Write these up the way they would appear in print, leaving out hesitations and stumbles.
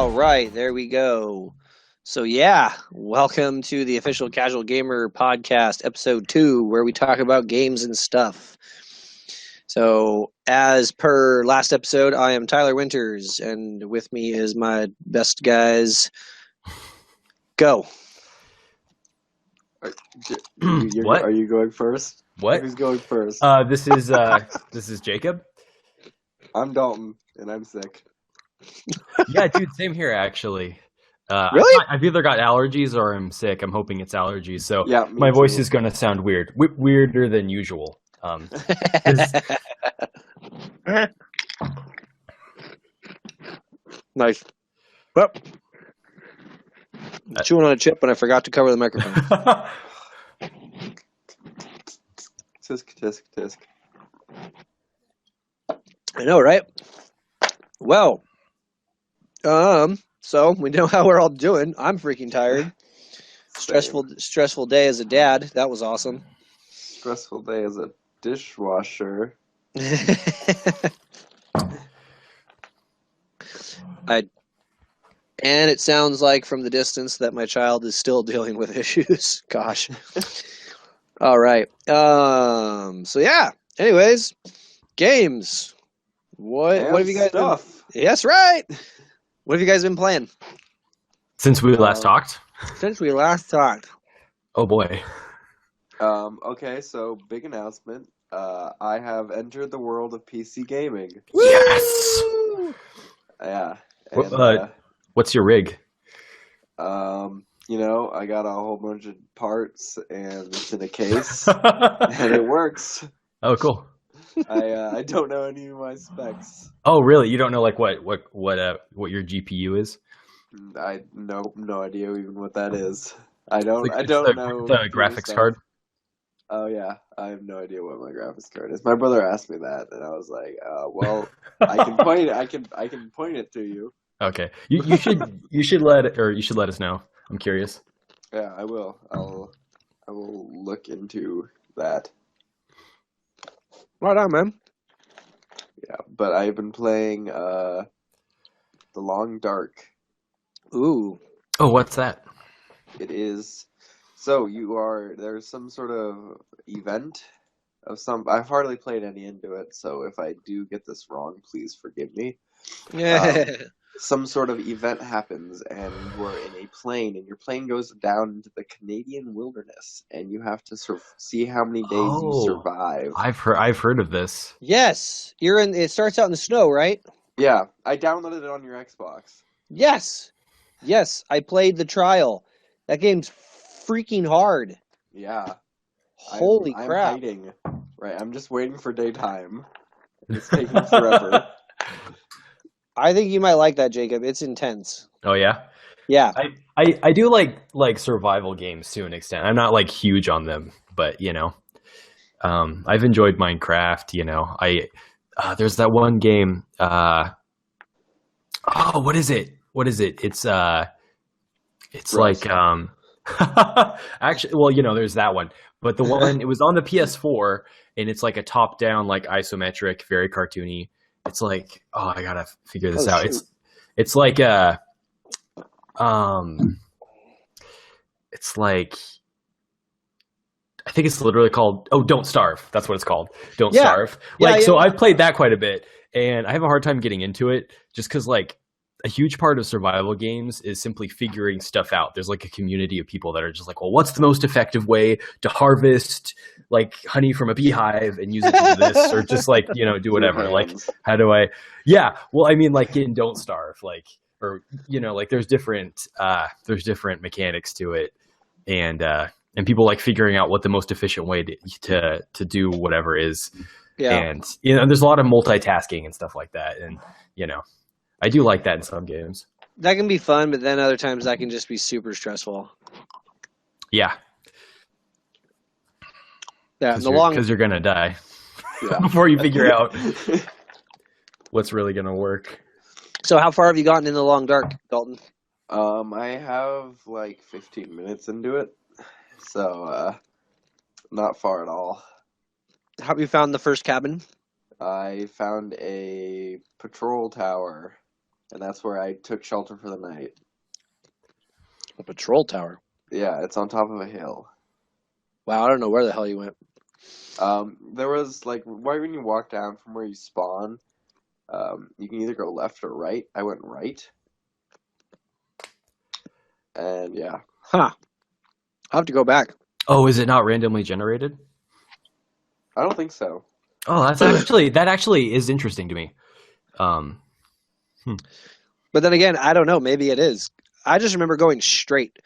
All right, there we go. So yeah, welcome to the official Casual Gamer podcast, episode 2, where we talk about games and stuff. So as per last episode, I am Tyler Winters, and with me is my best guys. Go. What? Are you going first? What? Who's going first? This is Jacob. I'm Dalton, and I'm sick. Yeah, dude, same here actually. Really? I've either got allergies or I'm sick. I'm hoping it's allergies. So Yeah, my voice too. is going to sound weird, weirder than usual. Nice. Well, chewing on a chip, and I forgot to cover the microphone. Tisk, tisk, tisk. I know, right? Well, so we know how we're all doing. I'm freaking tired. Stressful day as a dad. That was awesome. Stressful day as a dishwasher. And it sounds like from the distance that my child is still dealing with issues. Gosh. All right. So yeah. Anyways, games. What have you guys stuff? Yes, right. What have you guys been playing Since we last talked? since we last talked? Oh boy. Okay, so big announcement. I have entered the world of PC gaming. Yes. Yeah. What- And, What's your rig? I got a whole bunch of parts, and it's in a case, and it works. Oh, cool. I don't know any of my specs. Oh, really? You don't know like what your GPU is? I no idea even what that is. I don't It's know. the graphics stuff. card. Oh yeah, I have no idea what my graphics card is. My brother asked me that, and I was like, well, I can point it. I can point it to you. Okay. You should let us know. I'm curious. Yeah, I will. I will look into that. Right on, man. Yeah, but I've been playing The Long Dark. Ooh. Oh, what's that? It is. So there's some sort of event of some. I've hardly played any into it, so if I do get this wrong, please forgive me. Yeah. Some sort of event happens, and you're in a plane, and your plane goes down into the Canadian wilderness, and you have to see how many days you survive. I've heard of this. Yes. It starts out in the snow, right? Yeah, I downloaded it on your Xbox. Yes. Yes, I played the trial. That game's freaking hard. Yeah. Holy I'm crap. hiding. Right, I'm just waiting for daytime. It's taking forever. I think you might like that, Jacob. It's intense. Oh yeah. Yeah. I do like survival games to an extent. I'm not like huge on them, but I've enjoyed Minecraft. There's that one game. What is it? It's Rust. like actually, well, there's that one, but the one it was on the PS4, and it's like a top-down, like isometric, very cartoony. It's like, I gotta figure this out. Shoot. It's like it's like, I think it's literally called Don't Starve. That's what it's called. Don't Yeah. Starve. Yeah, So yeah. I've played that quite a bit, and I have a hard time getting into it just because like a huge part of survival games is simply figuring stuff out. There's like a community of people that are just like, well, what's the most effective way to harvest like honey from a beehive and use it to do this, or just like, do whatever. Like, how do I? Yeah. Well, I mean, like in Don't Starve, like, or like there's different mechanics to it, and people like figuring out what the most efficient way to do whatever is. Yeah. And there's a lot of multitasking and stuff like that, and I do like that in some games. That can be fun, but then other times that can just be super stressful. Yeah, Yeah. In the long because you're gonna die Yeah. before you figure out what's really gonna work. So how far have you gotten in the long dark, Dalton? I have like 15 minutes into it, so not far at all. How have you found the first cabin? I found a patrol tower and that's where I took shelter for the night. A patrol tower. Yeah, it's on top of a hill. Wow, I don't know where the hell you went. There was like right when you walk down from where you spawn, you can either go left or right. I went right, and yeah, Huh. I'll have to go back. Oh, is it not randomly generated? I don't think so. Oh, that actually is interesting to me. But then again, I don't know. Maybe it is. I just remember going straight.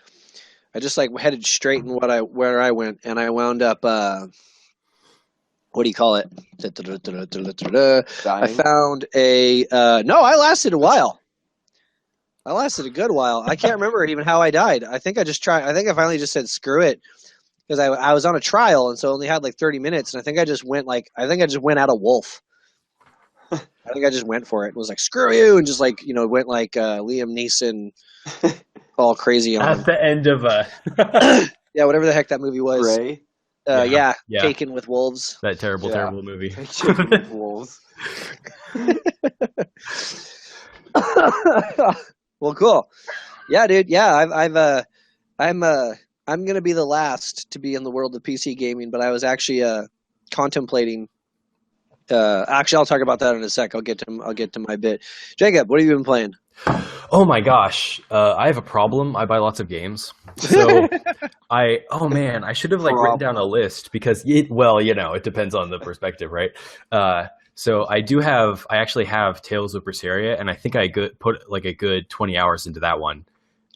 I just like headed straight in where I went, and I wound up. What do you call it? I Dying. found a. No, I lasted a while. I lasted a good while. I can't remember even how I died. I think I just tried. I think I finally just said screw it because I was on a trial, and so I only had like 30 minutes, and I think I just went out of wolf. I think I just went for it. It was like screw you, and just like went like Liam Neeson, all crazy on him. At the end of Yeah, whatever the heck that movie was. Ray. Yeah, Yeah. Taken with Wolves. that terrible, Yeah. terrible movie. Chicken with wolves. Well, cool. Yeah, dude. Yeah, I'm gonna be the last to be in the world of PC gaming, but I was actually contemplating. Actually, I'll talk about that in a sec. I'll get to my bit. Jacob, what have you been playing? Oh my gosh, I have a problem. I buy lots of games, so I should have written down a list because it depends on the perspective, right? So I actually have Tales of Berseria, and I think I put like a good 20 hours into that one.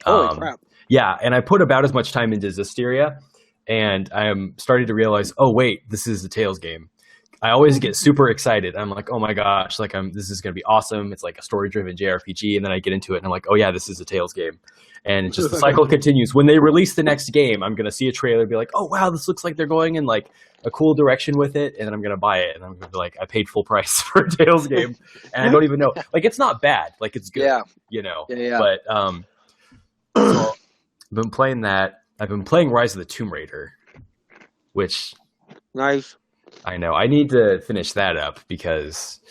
Holy crap! Yeah, and I put about as much time into Zestiria, and I am starting to realize, oh wait, this is a Tales game. I always get super excited. I'm like, oh my gosh, this is going to be awesome. It's like a story-driven JRPG, and then I get into it, and I'm like, oh yeah, this is a Tales game. And it's just the cycle continues. When they release the next game, I'm going to see a trailer and be like, oh wow, this looks like they're going in like a cool direction with it, and then I'm going to buy it, and I'm going to be like, I paid full price for a Tales game, and I don't even know. Like, it's not bad. Like, it's good, Yeah. But so I've been playing that. I've been playing Rise of the Tomb Raider, which... Nice. I know. I need to finish that up because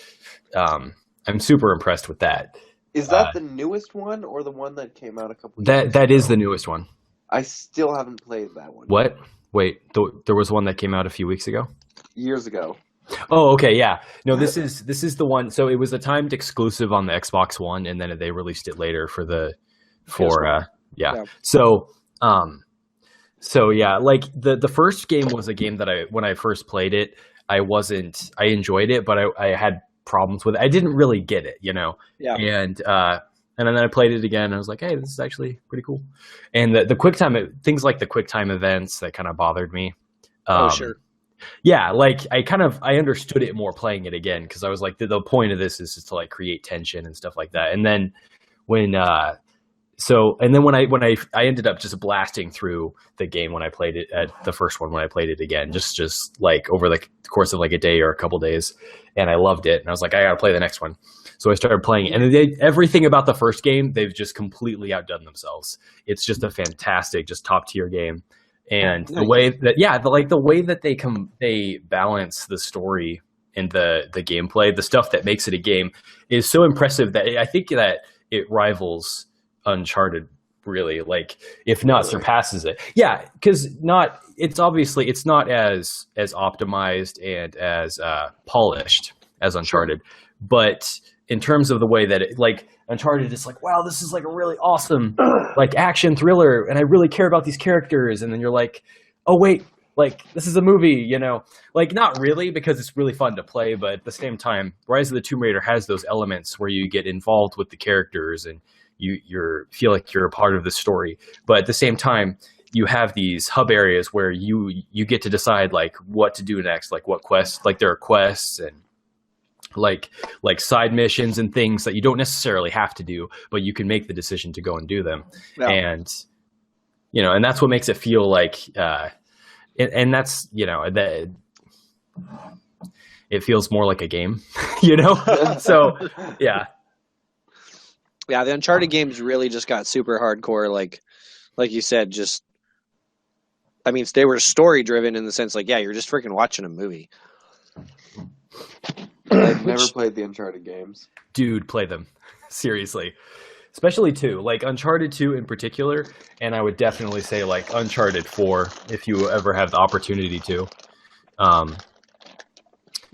I'm super impressed with that. Is that the newest one or the one that came out a couple years ago? That is the newest one. I still haven't played that one. What? Wait, there was one that came out a few weeks ago? Years ago. Oh, okay, yeah. No, this is the one. So it was a timed exclusive on the Xbox One, and then they released it later yeah. So yeah, like the first game was a game that when I first played it, I enjoyed it, but I had problems with it. I didn't really get it, Yeah. And then I played it again and I was like, hey, this is actually pretty cool. And the things like the QuickTime events that kind of bothered me. Sure. Yeah, like I understood it more playing it again because I was like, the point of this is just to like create tension and stuff like that. And then when I ended up just blasting through the game when I played it at the first one when I played it again, just like over the course of like a day or a couple days, and I loved it. And I was like, I gotta play the next one. So I started playing it, and everything about the first game, they've just completely outdone themselves. It's just a fantastic, just top tier game. And the way that they balance the story and the gameplay, the stuff that makes it a game, is so impressive that I think that it rivals Uncharted, really, like if not surpasses it. Yeah, because it's not as optimized and as polished as Uncharted, but in terms of the way that Uncharted is like, wow, this is like a really awesome like action thriller, and I really care about these characters, and then you're like, oh wait, like this is a movie, like not really, because it's really fun to play, but at the same time, Rise of the Tomb Raider has those elements where you get involved with the characters and you feel like you're a part of the story, but at the same time, you have these hub areas where you get to decide like what to do next, like what quests, like there are quests and like side missions and things that you don't necessarily have to do, but you can make the decision to go and do them. Yeah. And and that's what makes it feel like and that's that it feels more like a game. So yeah. Yeah, the Uncharted games really just got super hardcore, like you said, they were story driven in the sense like, yeah, you're just freaking watching a movie. I've never played the Uncharted games. Dude, play them. Seriously. Especially 2, like Uncharted 2 in particular, and I would definitely say like Uncharted 4 if you ever have the opportunity to.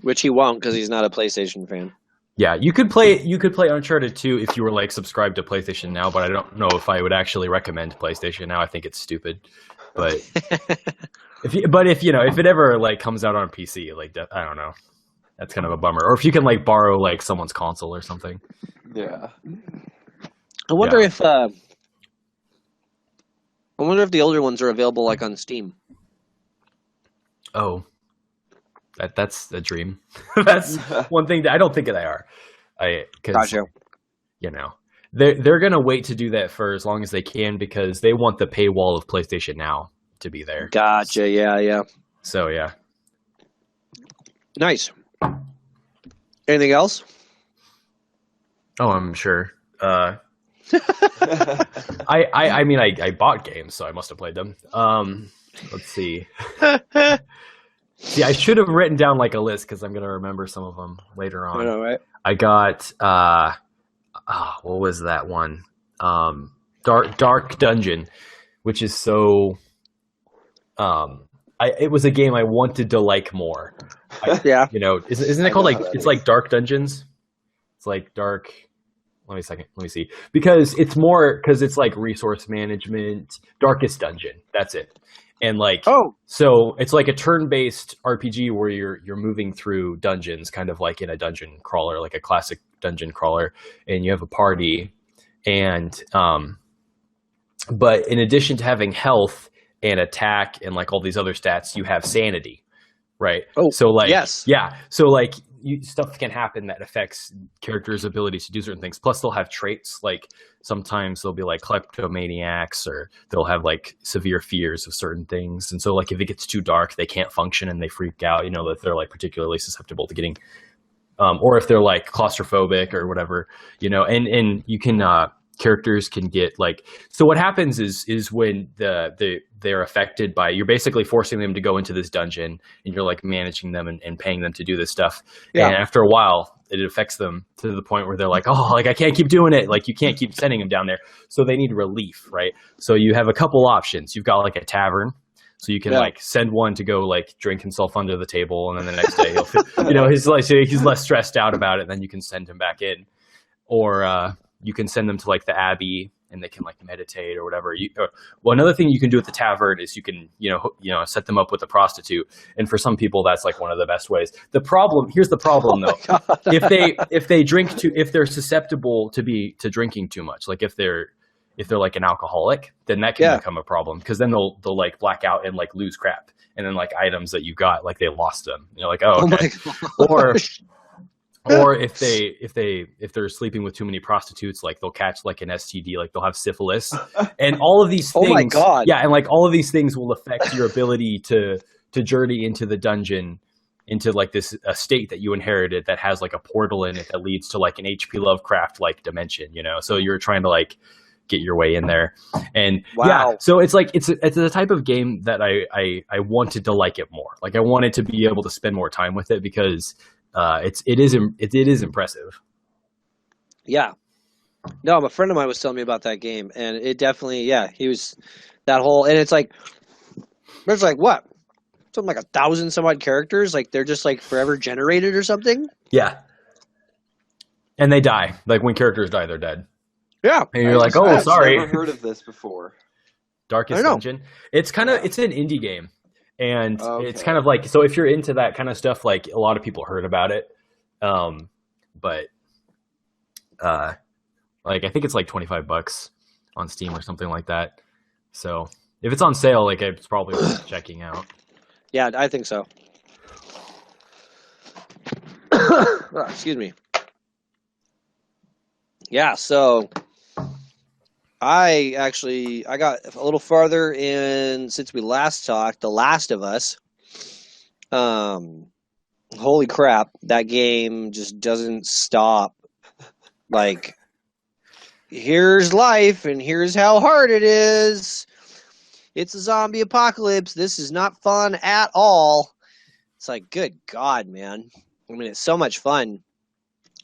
Which he won't because he's not a PlayStation fan. Yeah, you could play Uncharted 2 if you were like subscribed to PlayStation Now, but I don't know if I would actually recommend PlayStation Now. I think it's stupid. But if it ever like comes out on PC, like I don't know. That's kind of a bummer. Or if you can like borrow like someone's console or something. Yeah. I wonder if the older ones are available like on Steam. Oh, that's a dream. That's one thing that I don't think they are. Gotcha. You know, they're gonna wait to do that for as long as they can because they want the paywall of PlayStation Now to be there. Gotcha. Yeah. So yeah. Nice. Anything else? Oh, I'm sure. I mean, I bought games, so I must have played them. Let's see. See, I should have written down like a list because I'm gonna remember some of them later on. I know, right? I got what was that one? Dark Dungeon, which is so. It was a game I wanted to like more. Yeah. You know, isn't it called like it's like Dark Dungeons? It's like Dark. Let me see. Because it's like resource management, Darkest Dungeon. That's it. And like, so it's like a turn-based RPG where you're moving through dungeons, kind of like in a dungeon crawler, like a classic dungeon crawler, and you have a party. And but in addition to having health and attack and like all these other stats, you have sanity, right? Oh, so like, yes, yeah. So like, stuff can happen that affects characters' ability to do certain things. Plus, they'll have traits like sometimes they'll be like kleptomaniacs, or they'll have like severe fears of certain things. And so, like if it gets too dark, they can't function and they freak out. You know, that they're like particularly susceptible to getting, or if they're like claustrophobic or whatever. You know, and you can characters can get like. So what happens is when they're affected by, you're basically forcing them to go into this dungeon and you're like managing them and paying them to do this stuff. Yeah. And after a while it affects them to the point where they're like, oh, like I can't keep doing it. Like you can't keep sending them down there. So they need relief, right? So you have a couple options. You've got like a tavern. So you can like send one to go like drink himself under the table. And then the next day he's less stressed out about it. And then you can send him back in, or you can send them to like the Abbey and they can like meditate or whatever. Well, another thing you can do at the tavern is you can, set them up with a prostitute. And for some people, that's like one of the best ways. Here's the problem though. If they're susceptible to drinking too much, like if they're like an alcoholic, then that can become a problem. Cause then they'll like black out and like lose crap. And then like items that you got, like they lost them. You're like, oh, okay. Or if they're sleeping with too many prostitutes, like they'll catch like an STD, like they'll have syphilis, and all of these things. Oh my God! Yeah, and like all of these things will affect your ability to journey into the dungeon, into like this state that you inherited that has like a portal in it that leads to like an H.P. Lovecraft like dimension. You know, so you're trying to like get your way in there, and so it's like it's the type of game that I wanted to like it more. Like I wanted to be able to spend more time with it because. It is impressive. Yeah. No, a friend of mine was telling me about that game, and it definitely, he was that whole, and it's like, there's like what, something like 1,000 some odd characters, like they're just like forever generated or something. Yeah. And they die. Like when characters die, they're dead. Yeah. And you're like, oh, sorry. I've never heard of this before. Darkest Dungeon. It's an indie game. And it's kind of like, so if you're into that kind of stuff, like a lot of people heard about it. But like, I think it's like $25 on Steam or something like that. So if it's on sale, like it's probably worth checking out. Yeah, I think so. Excuse me. Yeah, so I got a little farther in since we last talked, The Last of Us. Holy crap, that game just doesn't stop. Like, here's life and here's how hard it is. It's a zombie apocalypse. This is not fun at all. It's like, good God, man. I mean, it's so much fun.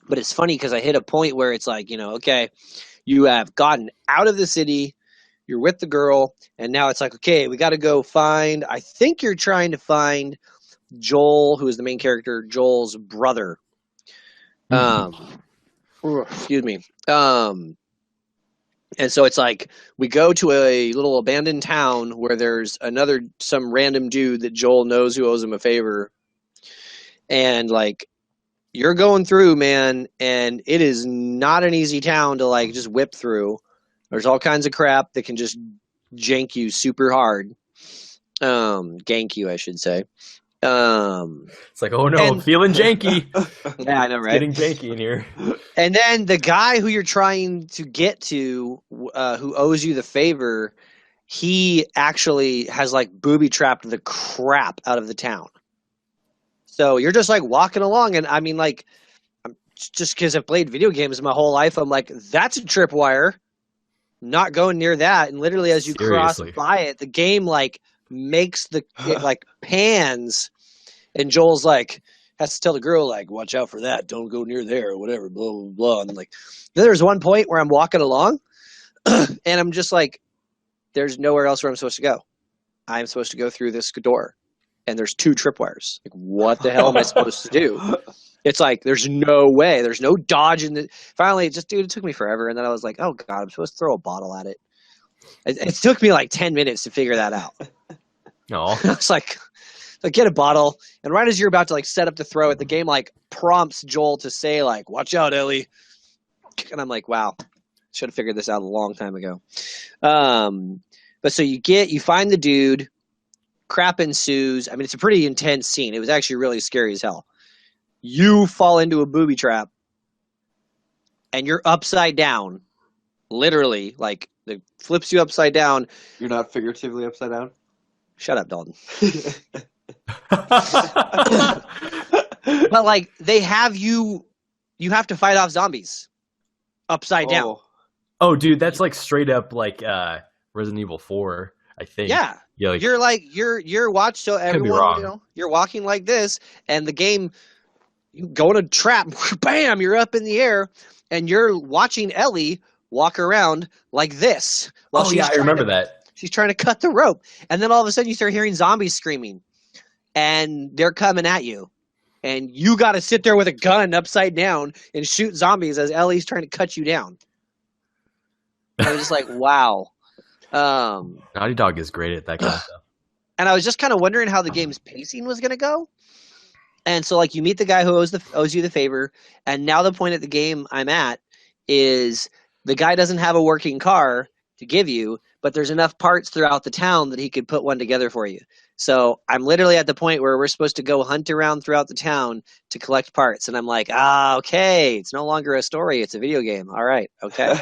But it's funny because I hit a point where it's like, okay, you have gotten out of the city, you're with the girl, and now it's like, okay, we got to go find. I think you're trying to find Joel, who is the main character, Joel's brother. Excuse me. And so it's like we go to a little abandoned town where there's some random dude that Joel knows who owes him a favor. And like, you're going through, man, and it is not an easy town to like just whip through. There's all kinds of crap that can just jank you super hard. Gank you, I should say. It's like, oh no, I'm feeling janky. Yeah, I know, right? Getting janky in here. And then the guy who you're trying to get to, who owes you the favor, he actually has like booby trapped the crap out of the town. So you're just like walking along, and I mean, like, just because I've played video games my whole life, I'm like, that's a tripwire. Not going near that. And literally, as you cross by it, the game like makes it like pans, and Joel's like has to tell the girl like, watch out for that, don't go near there, or whatever, blah blah blah. And like, then there's one point where I'm walking along, and I'm just like, there's nowhere else where I'm supposed to go. I'm supposed to go through this door. And there's 2 tripwires. Like, what the hell am I supposed to do? It's like, there's no way. There's no dodge in the. Finally, it took me forever. And then I was like, oh, God, I'm supposed to throw a bottle at it. It took me like 10 minutes to figure that out. No. I was like, get a bottle. And right as you're about to like set up to throw it, the game like prompts Joel to say like, watch out, Ellie. And I'm like, wow, should have figured this out a long time ago. But so you find the dude. Crap ensues. I mean, it's a pretty intense scene. It was actually really scary as hell. You fall into a booby trap, and you're upside down. Literally, like, it flips you upside down. You're not figuratively upside down? Shut up, Dalton. But, like, they have you have to fight off zombies upside down. Oh, dude, that's like straight up like Resident Evil 4, I think. Yeah. Yeah, like, you're watched, so everyone, you're walking like this, and the game, you go in a trap, bam, you're up in the air, and you're watching Ellie walk around like this. I remember that. She's trying to cut the rope, and then all of a sudden you start hearing zombies screaming, and they're coming at you, and you got to sit there with a gun upside down and shoot zombies as Ellie's trying to cut you down. I was just like, wow. Naughty Dog is great at that kind of stuff. And I was just kind of wondering how the game's pacing was going to go. And so, like, you meet the guy who owes you the favor, and now the point of the game I'm at is the guy doesn't have a working car to give you, but there's enough parts throughout the town that he could put one together for you. So I'm literally at the point where we're supposed to go hunt around throughout the town to collect parts. And I'm like, okay, it's no longer a story. It's a video game. All right. Okay.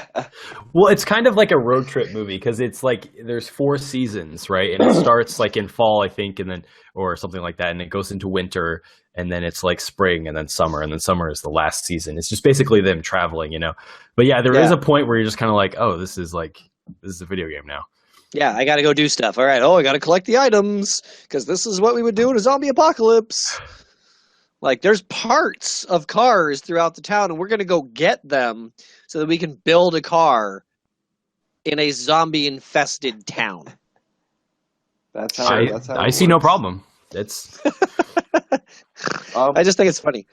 Well, it's kind of like a road trip movie because it's like there's 4 seasons, right? And it starts like in fall, I think, and then or something like that. And it goes into winter, and then it's like spring, and then summer is the last season. It's just basically them traveling, you know? But yeah, there is a point where you're just kind of like, oh, this is a video game now. Yeah, I got to go do stuff. All right. Oh, I got to collect the items because this is what we would do in a zombie apocalypse. Like, there's parts of cars throughout the town, and we're going to go get them so that we can build a car in a zombie-infested town. That's how I see no problem. It's. I just think it's funny.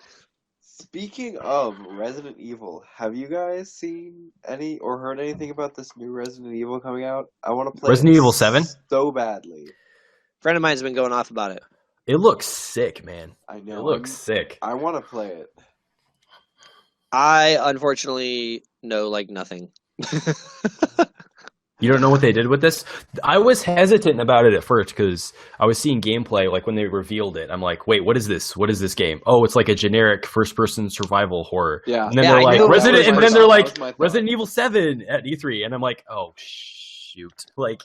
Speaking of Resident Evil, have you guys seen any or heard anything about this new Resident Evil coming out? I want to play Resident Evil 7 so badly. A friend of mine's been going off about it. It looks sick, man. I know. It looks sick. I want to play it. I unfortunately know like nothing. You don't know what they did with this? I was hesitant about it at first because I was seeing gameplay, like when they revealed it. I'm like, wait, what is this? What is this game? Oh, it's like a generic first-person survival horror. Yeah. And then they're like, Resident Evil 7 at E3. And I'm like, oh, shoot. Like,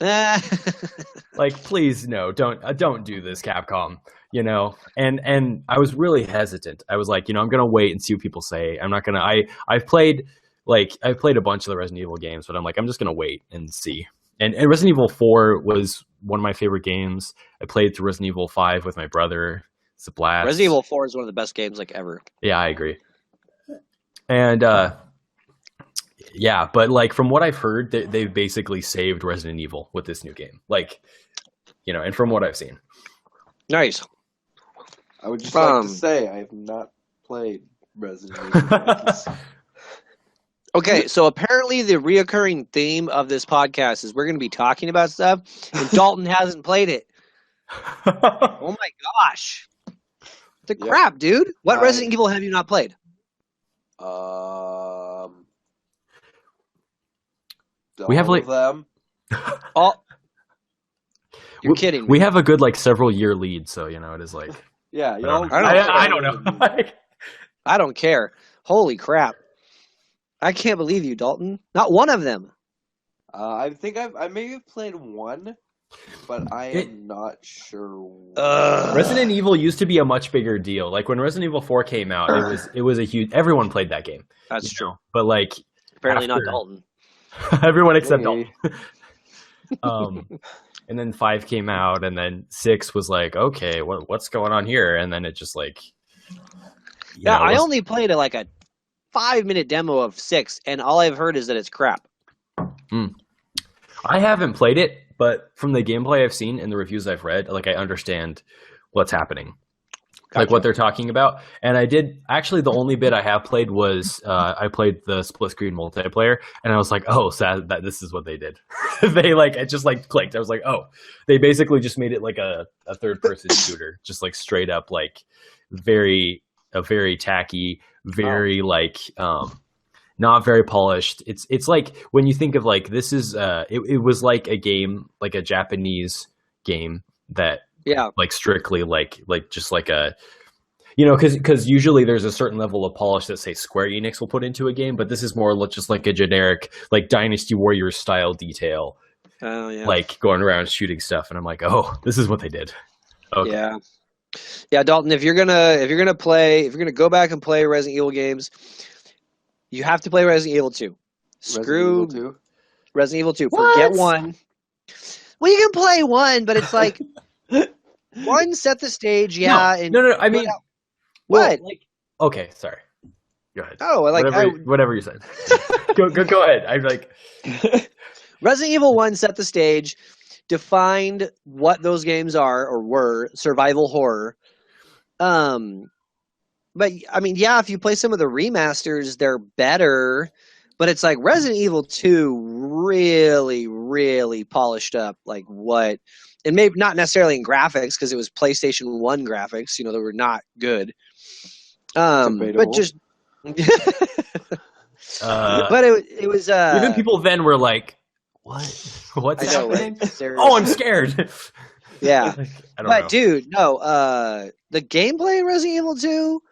please, no, don't do this, Capcom. You know? And I was really hesitant. I was like, I'm going to wait and see what people say. I'm not going to, I've played a bunch of the Resident Evil games, but I'm like, I'm just going to wait and see. And Resident Evil 4 was one of my favorite games. I played through Resident Evil 5 with my brother. It's a blast. Resident Evil 4 is one of the best games like ever. Yeah, I agree. And yeah, but like from what I've heard, they've basically saved Resident Evil with this new game. Like, and from what I've seen. Nice. I would just like to say I have not played Resident Evil games. Okay, so apparently the reoccurring theme of this podcast is we're going to be talking about stuff, and Dalton hasn't played it. Oh my gosh. The crap, dude. What Resident Evil have you not played? We have like them. Oh, you're kidding me. We have a good like several year lead, so it is like Yeah, I don't know. I don't care. Holy crap. I can't believe you, Dalton. Not one of them. I think I may have played one, but I am not sure. Resident Evil used to be a much bigger deal. Like when Resident Evil 4 came out, it was a huge. Everyone played that game. That's true. But like Apparently not Dalton. Everyone except Dalton. And then 5 came out, and then 6 was like, okay, what's going on here? And then it just like, I only played a 5-minute demo of 6, and all I've heard is that it's crap. I haven't played it, but from the gameplay I've seen and the reviews I've read, like I understand what's happening. Gotcha. Like what they're talking about. And I did actually the only bit I have played was I played the split screen multiplayer, and I was like, oh, sad that this is what they did. It just like clicked. I was like, oh, they basically just made it like a third person shooter, just like straight up like very tacky, very not very polished. It's like when you think of like this is it was like a game, like a Japanese game that like strictly like just like a because usually there's a certain level of polish that say Square Enix will put into a game, but this is more just like a generic like Dynasty Warriors style detail. Oh yeah, like going around shooting stuff, and I'm like, oh, this is what they did. Okay. Yeah, Dalton, if you're gonna go back and play Resident Evil games, you have to play Resident Evil 2. Screw Resident Evil 2. What? Forget 1. Well, you can play 1, but it's like 1 set the stage, No. I mean, what? Okay, sorry. Go ahead. Oh, whatever you said. go ahead. I'm like Resident Evil 1 set the stage, defined what those games are or were, survival horror. But I mean, if you play some of the remasters, they're better. But it's like Resident Evil 2 really, really polished up like what, and maybe not necessarily in graphics because it was PlayStation 1 graphics, they were not good. But just but it was even people then were like, what's happening? Oh, I'm scared. Yeah. I don't know. Dude, no, the gameplay in Resident Evil 2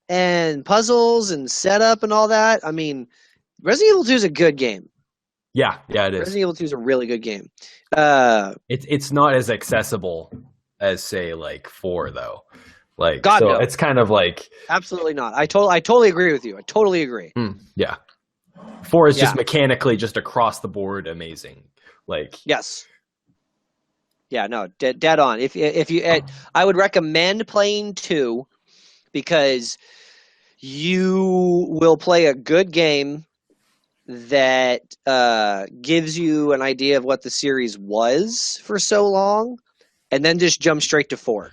and puzzles and setup and all that, I mean, Resident Evil 2 is a good game. Yeah, it is. Resident Evil 2 is a really good game. It's not as accessible as say like 4 though. Like God, so no. It's kind of like absolutely not. I totally agree with you. I totally agree. Yeah. 4 is just mechanically just across the board amazing. Like yes. Yeah, no, dead on. If you, I would recommend playing 2 because you will play a good game that gives you an idea of what the series was for so long, and then just jump straight to 4.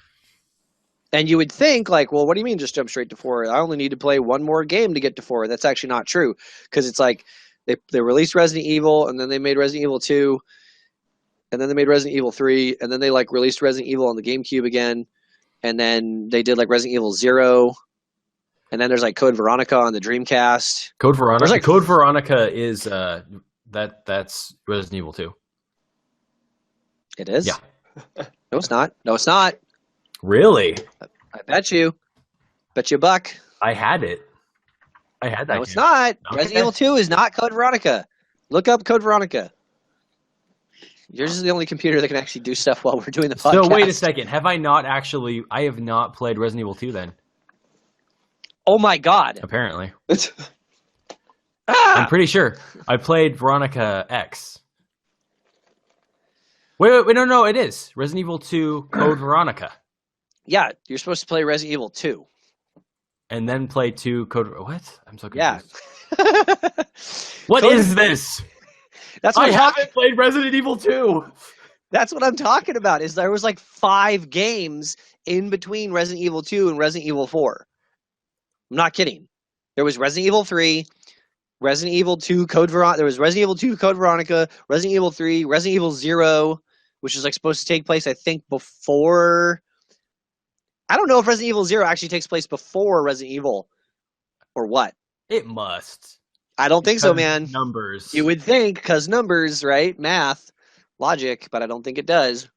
And you would think, like, well, what do you mean just jump straight to 4? I only need to play one more game to get to 4. That's actually not true, because it's like they released Resident Evil, and then they made Resident Evil 2, and then they made Resident Evil 3, and then they like released Resident Evil on the GameCube again, and then they did like Resident Evil 0, and then there's like Code Veronica on the Dreamcast. Code Veronica. Code Veronica is that's Resident Evil 2. It is? Yeah. No, it's not. No, it's not. Really? I bet you. Bet you a buck. I had it. I had that. No, it's not. Okay. Resident Evil 2 is not Code Veronica. Look up Code Veronica. Yours is the only computer that can actually do stuff while we're doing the podcast. So wait a second. I have not played Resident Evil 2 then. Oh my god. Apparently. I'm pretty sure. I played Veronica X. Wait, no, it is. Resident Evil 2 Code Veronica. Yeah, you're supposed to play Resident Evil 2. And then play 2 Code. What? I'm so Yeah. confused. What is this? That's what I haven't played Resident Evil 2. That's what I'm talking about. Is there was like 5 games in between Resident Evil 2 and Resident Evil 4. I'm not kidding. There was Resident Evil 3, Resident Evil 2 Code Veronica. There was Resident Evil 2 Code Veronica, Resident Evil 3, Resident Evil 0, which is like supposed to take place, I think, before. I don't know if Resident Evil 0 actually takes place before Resident Evil or what. It must. I don't think so, man. Numbers. You would think, because numbers, right? Math, logic, but I don't think it does.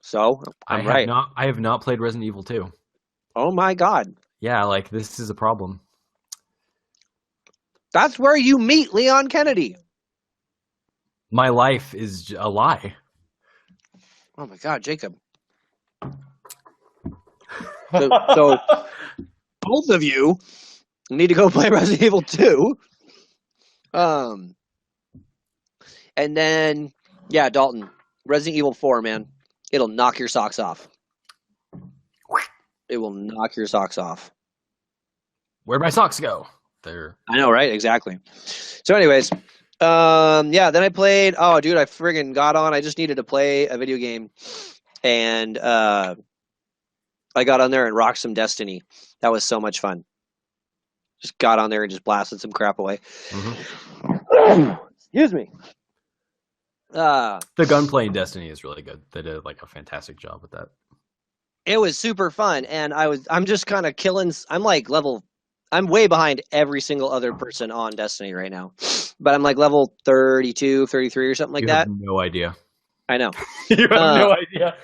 So, I'm right. I have not played Resident Evil 2. Oh my god. Yeah, like, this is a problem. That's where you meet Leon Kennedy. My life is a lie. Oh my god, Jacob. So both of you need to go play Resident Evil 2. And then, yeah, Dalton, Resident Evil 4, man. It'll knock your socks off. It will knock your socks off. Where'd my socks go? There. I know, right? Exactly. So anyways, yeah, then I played, oh, dude, I friggin' got on. I just needed to play a video game. And I got on there and rocked some Destiny. That was so much fun. Just got on there and just blasted some crap away. Mm-hmm. Excuse me. The gunplay in Destiny is really good. They did like a fantastic job with that. It was super fun, and I'm just kind of killing. I'm way behind every single other person on Destiny right now, but I'm like level 32, 33 or something like that. You have no idea. I know. You have no idea.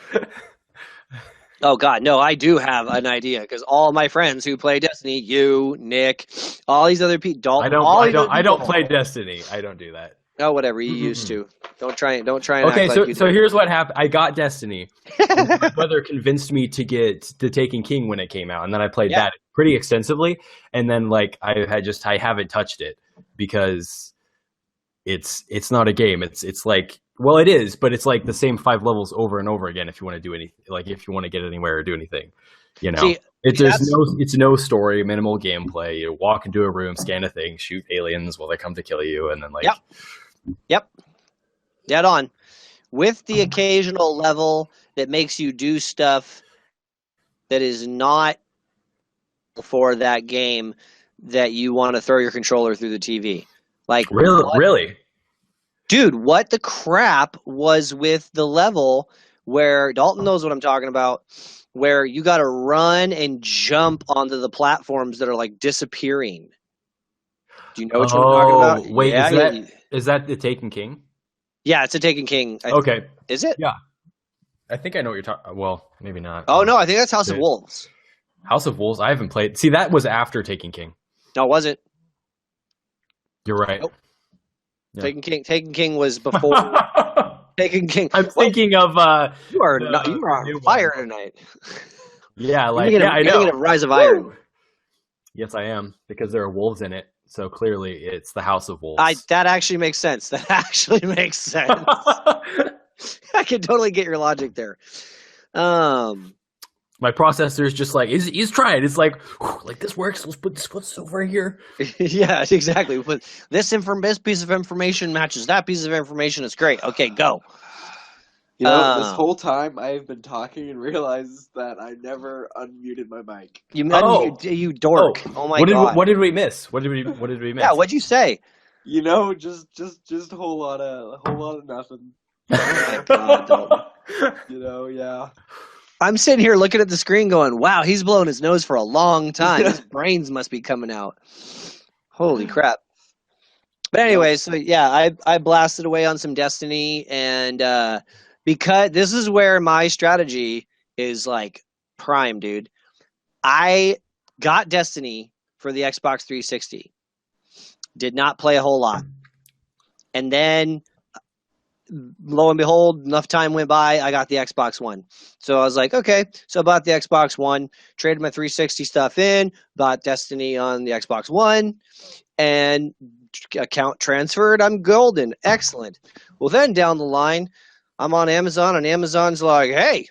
Oh God, no! I do have an idea because all my friends who play Destiny, you, Nick, all these other people, I don't play Destiny. I don't do that. Oh, whatever. You used to. Don't try and okay, act so like you so do. Here's what happened. I got Destiny. My brother convinced me to get The Taken King when it came out, and then I played that pretty extensively. And then like I haven't touched it because it's not a game. It's like, well, it is, but it's like the same 5 levels over and over again. If you want to do anything, like if you want to get anywhere or do anything, you know. See, it's no story, minimal gameplay. You walk into a room, scan a thing, shoot aliens while they come to kill you, and then like. Yep. Dead on. With the occasional level that makes you do stuff that is not for that game that you want to throw your controller through the TV. Like really? Dude, what the crap was with the level where Dalton knows what I'm talking about, where you got to run and jump onto the platforms that are like disappearing. Do you know what I'm talking about? Wait, is that The Taken King? Yeah, it's a Taken King. Okay. Is it? Yeah. I think I know what you're talking. Well, maybe not. Oh no, I think that's House of Wolves. House of Wolves. I haven't played. See, that was after Taken King. No, it wasn't. You're right. Nope. Yeah. Taken King was before. Taken King. I'm thinking of. You are on fire tonight. Yeah, like I know. Thinking of Rise of Iron. Woo! Yes, I am, because there are wolves in it. So clearly, it's the House of Wolves. That actually makes sense. That actually makes sense. I can totally get your logic there. My processor is just like, he's trying. It's like this works. Let's put this over here. Yeah, exactly. But this piece of information matches that piece of information. It's great. Okay, go. You know, this whole time I've been talking and realized that I never unmuted my mic. You dork! Oh my god! What did we miss? What did we miss? Yeah, what'd you say? You know, just a whole lot of nothing. Oh my god, you know, yeah. I'm sitting here looking at the screen, going, "Wow, he's blowing his nose for a long time. His brains must be coming out." Holy crap! But anyway, so yeah, I blasted away on some Destiny and. Because this is where my strategy is like prime, dude. I got Destiny for the Xbox 360. Did not play a whole lot. And then, lo and behold, enough time went by, I got the Xbox One. So I was like, okay. So I bought the Xbox One, traded my 360 stuff in, bought Destiny on the Xbox One, and account transferred. I'm golden. Excellent. Well, then down the line, I'm on Amazon, and Amazon's like, hey,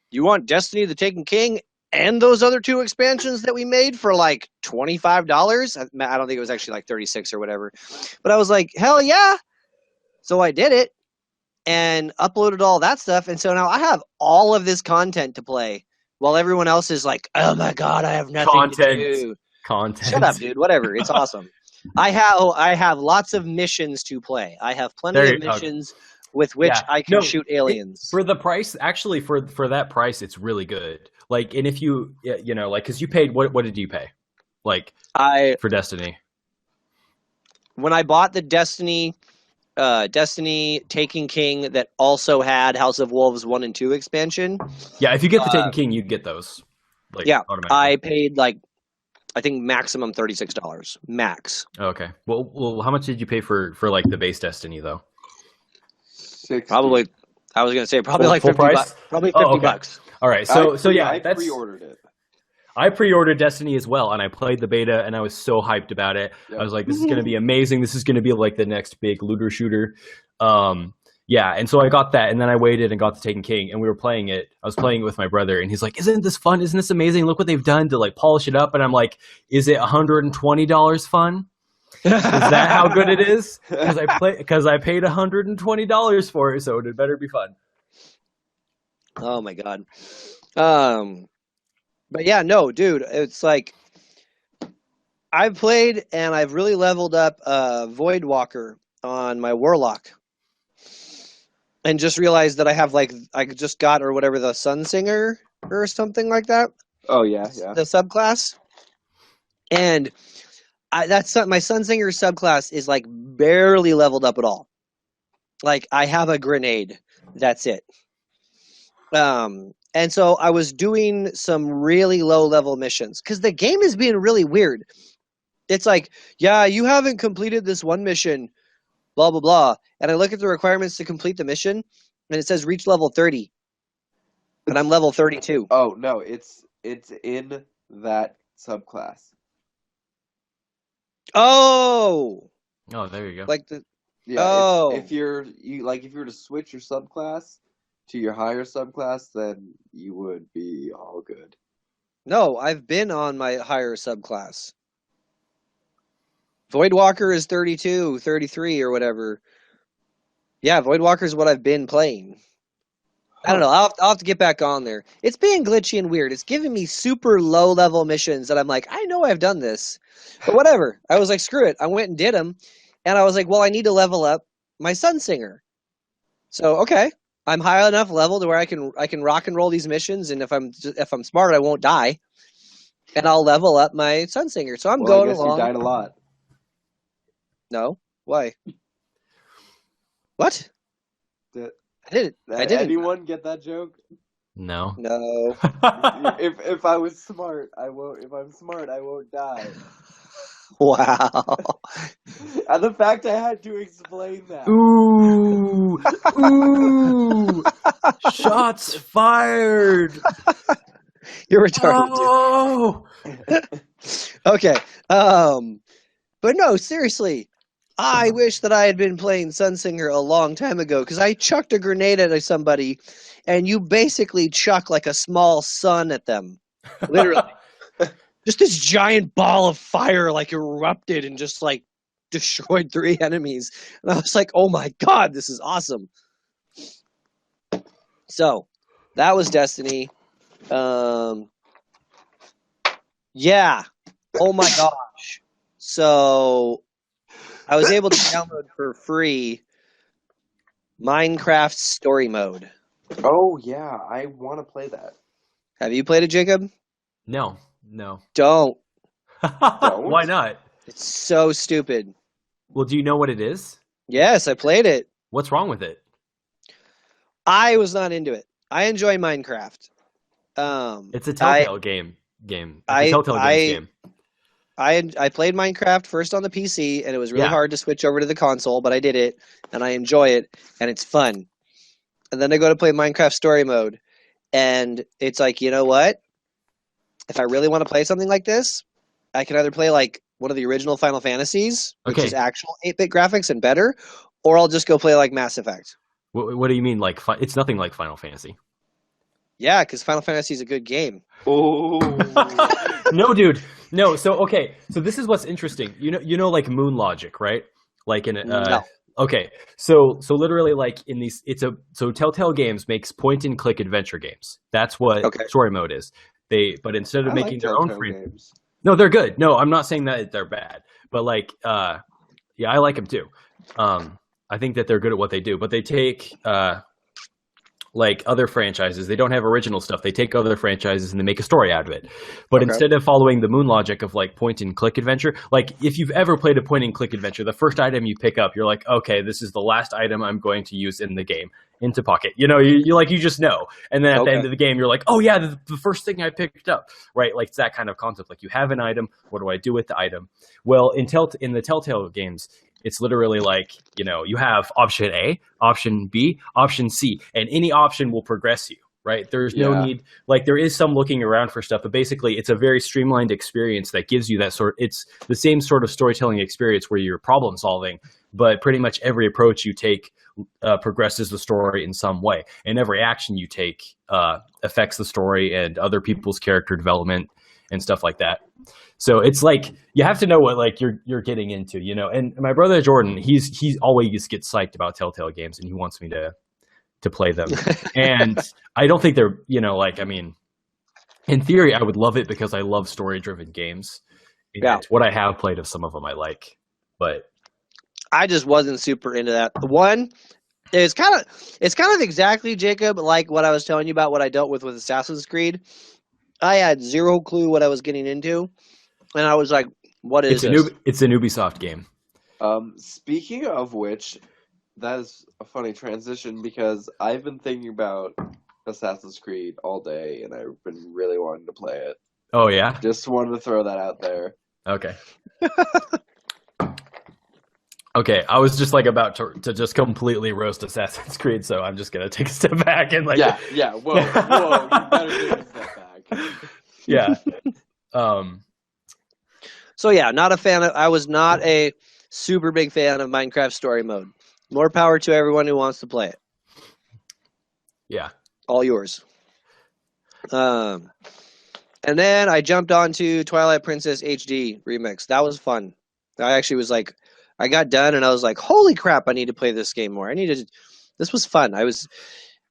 you want Destiny the Taken King and those other 2 expansions that we made for like $25? I don't think it was actually like 36 or whatever. But I was like, hell yeah. So I did it and uploaded all that stuff. And so now I have all of this content to play while everyone else is like, oh my God, I have nothing to do. Content. Shut up, dude. Whatever. It's awesome. I have lots of missions to play. I have plenty of missions with which I can shoot aliens. For the price, actually, for that price, it's really good. Like, and if you, you know, like, because you paid, what did you pay? Like, for Destiny? When I bought the Destiny Taken King that also had House of Wolves 1 and 2 expansion. Yeah, if you get the Taken King, you get those. Like, yeah, automatically. I paid like, I think maximum $36. Max. Okay. Well, how much did you pay for like the base Destiny though? 60. Probably. I was gonna say probably full, like full 50 price. bucks. Probably $50. All right. I pre-ordered it. I pre-ordered Destiny as well, and I played the beta, and I was so hyped about it. Yep. I was like, "This is going to be amazing. This is going to be like the next big looter shooter." Yeah, and so I got that, and then I waited and got the Taken King, and we were playing it. I was playing it with my brother, and he's like, "Isn't this fun? Isn't this amazing? Look what they've done to like polish it up." And I'm like, "Is it $120 fun? Is that how good it is? Because I paid $120 for it, so it better be fun." Oh my God. But yeah, no, dude, it's like I've played and I've really leveled up Voidwalker on my Warlock. And just realized that I just got or whatever the Sunsinger or something like that. Oh yeah. The subclass. And my Sunsinger subclass is like barely leveled up at all. Like I have a grenade. That's it. And so I was doing some really low level missions because the game is being really weird. It's like, yeah, you haven't completed this one mission, blah, blah, blah. And I look at the requirements to complete the mission and it says reach level 30. And I'm level 32. Oh, no, it's in that subclass. Oh, there you go. Like the if you were to switch your subclass to your higher subclass, then you would be all good. No, I've been on my higher subclass. Voidwalker is 32, 33 or whatever. Yeah, Voidwalker is what I've been playing. I don't know. I'll have to get back on there. It's being glitchy and weird. It's giving me super low-level missions that I'm like, I know I've done this. But whatever. I was like, screw it. I went and did them. And I was like, well, I need to level up my Sunsinger. So, okay. I'm high enough level to where I can rock and roll these missions, and if I'm smart, I won't die. And I'll level up my Sunsinger. So I'm going along. You died a lot. No? Why? What? I didn't. Anyone get that joke? No. No. If I was smart, I won't. If I'm smart, I won't die. Wow. And the fact I had to explain that. Ooh. Shots fired. You're retarded. Oh. Okay. But no, seriously. I wish that I had been playing Sunsinger a long time ago because I chucked a grenade at somebody and you basically chuck like a small sun at them. Literally. Just this giant ball of fire like erupted and just like destroyed 3 enemies. And I was like, oh my God, this is awesome. So that was Destiny. Yeah. Oh my gosh. So I was able to download for free Minecraft Story Mode. Oh yeah, I want to play that. Have you played it, Jacob? No. Don't. Why not? It's so stupid. Well, do you know what it is? Yes, I played it. What's wrong with it? I was not into it. I enjoy Minecraft. It's a Telltale game. It's a Telltale game. I played Minecraft first on the PC, and it was really hard to switch over to the console, but I did it, and I enjoy it, and it's fun. And then I go to play Minecraft Story Mode, and it's like, you know what? If I really want to play something like this, I can either play like one of the original Final Fantasies, which is actual 8-bit graphics and better, or I'll just go play like Mass Effect. What do you mean? Like it's nothing like Final Fantasy. Yeah, because Final Fantasy is a good game. Oh, No, dude. No. So okay. So this is what's interesting. You know, like Moon Logic, right? Like in No. Okay. So literally, like in these, so Telltale Games makes point and click adventure games. That's what Okay. story mode is. But instead of I making like their own Telltale free, games. no, they're good. No, I'm not saying that they're bad, but like, yeah, I like them too. I think that they're good at what they do, but they take like other franchises. They don't have original stuff. They take other franchises and they make a story out of it. But Okay. instead of following the Moon logic of like point and click adventure, like if you've ever played a point and click adventure, the first item you pick up, you're like, okay, this is the last item I'm going to use in the game. Into pocket, you know, you just know, and then at the end of the game, you're like, oh yeah, the first thing I picked up, right? Like it's that kind of concept. Like you have an item, what do I do with the item? Well, in the Telltale games, it's literally like, you know, you have option A, option B, option C, and any option will progress you, right? There's no need, like there is some looking around for stuff, but basically it's a very streamlined experience that gives you that it's the same sort of storytelling experience where you're problem solving, but pretty much every approach you take progresses the story in some way, and every action you take affects the story and other people's character development and stuff like that. So it's like you have to know what like you're getting into, you know. And my brother Jordan, he's always gets psyched about Telltale games, and he wants me to play them. And I don't think they're, you know, like, I mean, in theory, I would love it because I love story-driven games. And Yeah. what I have played of some of them I like, but I just wasn't super into that. One, it's kind of exactly, Jacob, like what I was telling you about what I dealt with Assassin's Creed. I had zero clue what I was getting into, and I was like, "What is this?" It's an Ubisoft game. Speaking of which, that is a funny transition because I've been thinking about Assassin's Creed all day, and I've been really wanting to play it. Oh yeah. Just wanted to throw that out there. Okay. Okay, I was just like about to just completely roast Assassin's Creed, so I'm just gonna take a step back and like Yeah. Whoa, you better take a step back. yeah. So yeah, not a fan of. I was not a super big fan of Minecraft story mode. More power to everyone who wants to play it. Yeah. All yours. And then I jumped onto Twilight Princess HD Remix. That was fun. I actually was like, I got done and I was like, holy crap, I need to play this game more. This was fun. I was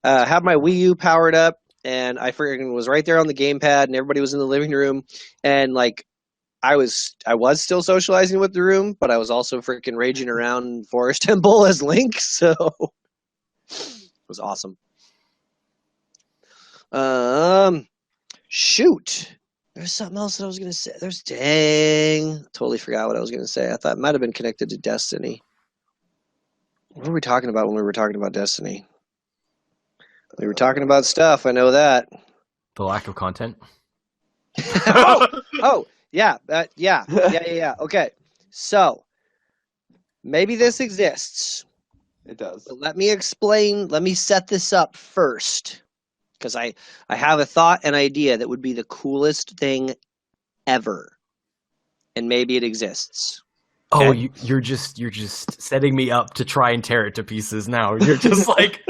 had my Wii U powered up, and I freaking was right there on the gamepad, and everybody was in the living room, and like I was still socializing with the room, but I was also freaking raging around Forest Temple as Link, so it was awesome. Shoot. There's something else that I was going to say. Totally forgot what I was going to say. I thought it might have been connected to Destiny. What were we talking about when we were talking about Destiny? We were talking about stuff. I know that. The lack of content. Yeah. Okay. So, maybe this exists. It does. But let me explain. Let me set this up first. Because I have a thought and idea that would be the coolest thing ever. And maybe it exists. Oh, Okay? you're just setting me up to try and tear it to pieces now. You're just like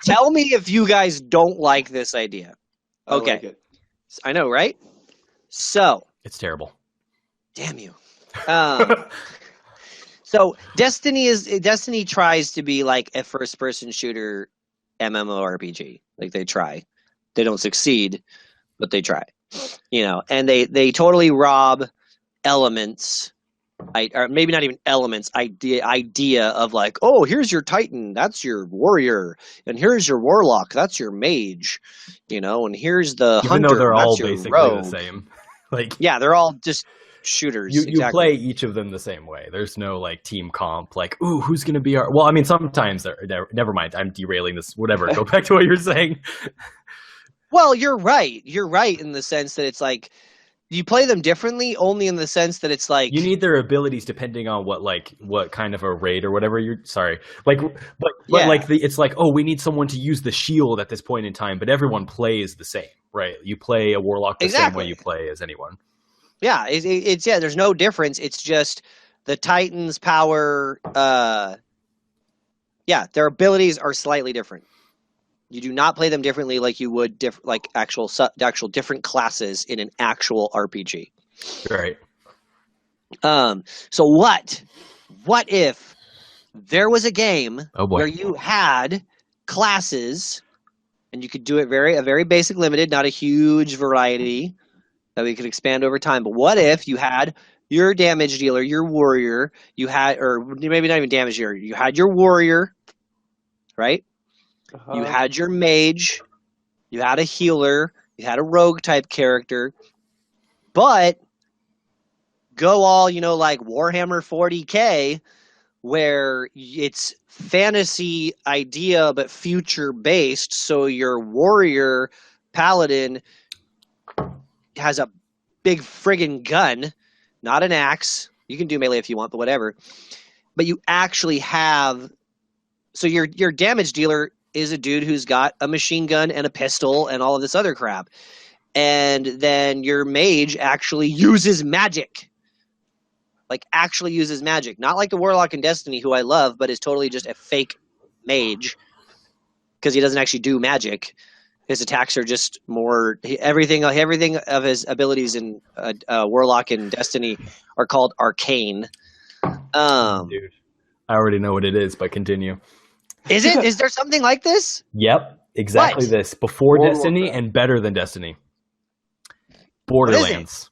Tell me if you guys don't like this idea. Okay. I like it. I know, right? So, it's terrible. damn you. So Destiny tries to be like a first-person shooter MMORPG. Like they try. They don't succeed, but they try. You know, and they totally rob elements, or maybe not even elements, idea of like, oh, here's your Titan, that's your warrior, and here's your warlock, that's your mage, you know, and here's the Even hunter, though they're that's all your basically rogue. the same. Like Yeah, they're all just shooters. you exactly. play each of them the same way. There's no like team comp, like, ooh, who's gonna be our? Well, I mean, sometimes never mind. I'm derailing this. Whatever. Go back to what you're saying. Well, you're right. You're right in the sense that it's like you play them differently, only in the sense that it's like You need their abilities depending on what kind of a raid or whatever you're. Sorry, like, but Yeah. like it's like, oh, we need someone to use the shield at this point in time, but everyone plays the same, right? You play a warlock the same way you play as anyone. Yeah, it's there's no difference. It's just the Titan's power Yeah, their abilities are slightly different. You do not play them differently like you would like actual different classes in an actual RPG. Right. So what if there was a game Oh boy. where you had classes and you could do it a very basic limited, not a huge variety that we could expand over time. But what if you had your damage dealer, your warrior, you had, or maybe not even damage dealer, you had your warrior, right? You had your mage, you had a healer, you had a rogue type character, but go all, like Warhammer 40K, where it's fantasy idea but future based. So your warrior paladin has a big friggin' gun, not an axe. You can do melee if you want, but whatever. But you actually have, so your damage dealer is a dude who's got a machine gun and a pistol and all of this other crap. And then your mage actually uses magic. Like, actually uses magic. Not like the Warlock in Destiny, who I love, but is totally just a fake mage. Because he doesn't actually do magic. His attacks are just more... Everything of his abilities in Warlock in Destiny are called arcane. Dude, I already know what it is, but continue. Is it? Is there something like this? Yep, exactly What? this. Before World of Destiny Warcraft. and better than Destiny. Borderlands.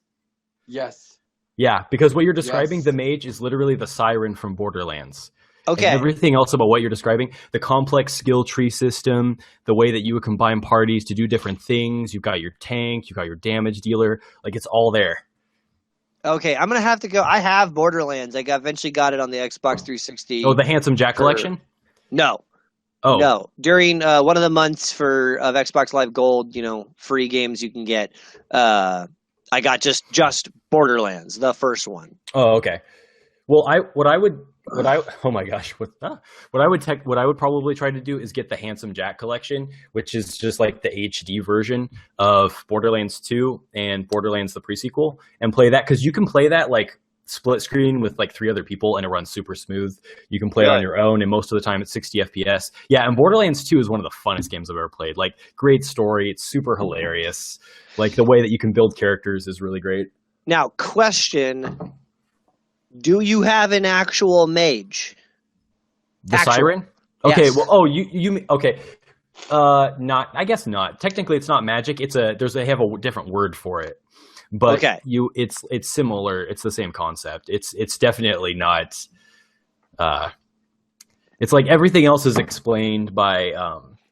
Yes. Yeah, because what you're describing, Yes. the mage is literally the siren from Borderlands. Okay. And everything else about what you're describing, the complex skill tree system, the way that you would combine parties to do different things, you've got your tank, you've got your damage dealer, like it's all there. Okay, I'm going to have to go. I have Borderlands. I eventually got it on the Xbox 360. Oh, the Handsome Jack collection? No. Oh, No. During one of the months of Xbox Live Gold, free games you can get, I got just Borderlands, the first one. Oh, okay. Well, what I would probably try to do is get the Handsome Jack collection, which is just like the HD version of Borderlands 2 and Borderlands the prequel, and play that, because you can play that like split screen with like 3 other people and it runs super smooth. You can play it on your own, and most of the time it's 60 FPS. Yeah, and Borderlands 2 is one of the funnest games I've ever played. Like, great story, it's super hilarious. Like, the way that you can build characters is really great. Now, question: do you have an actual mage? The Actual. siren? Okay, Yes. well, okay. Not, I guess not. Technically, it's not magic. They have a different word for it. But Okay. it's similar. It's the same concept. It's definitely not. It's like everything else is explained by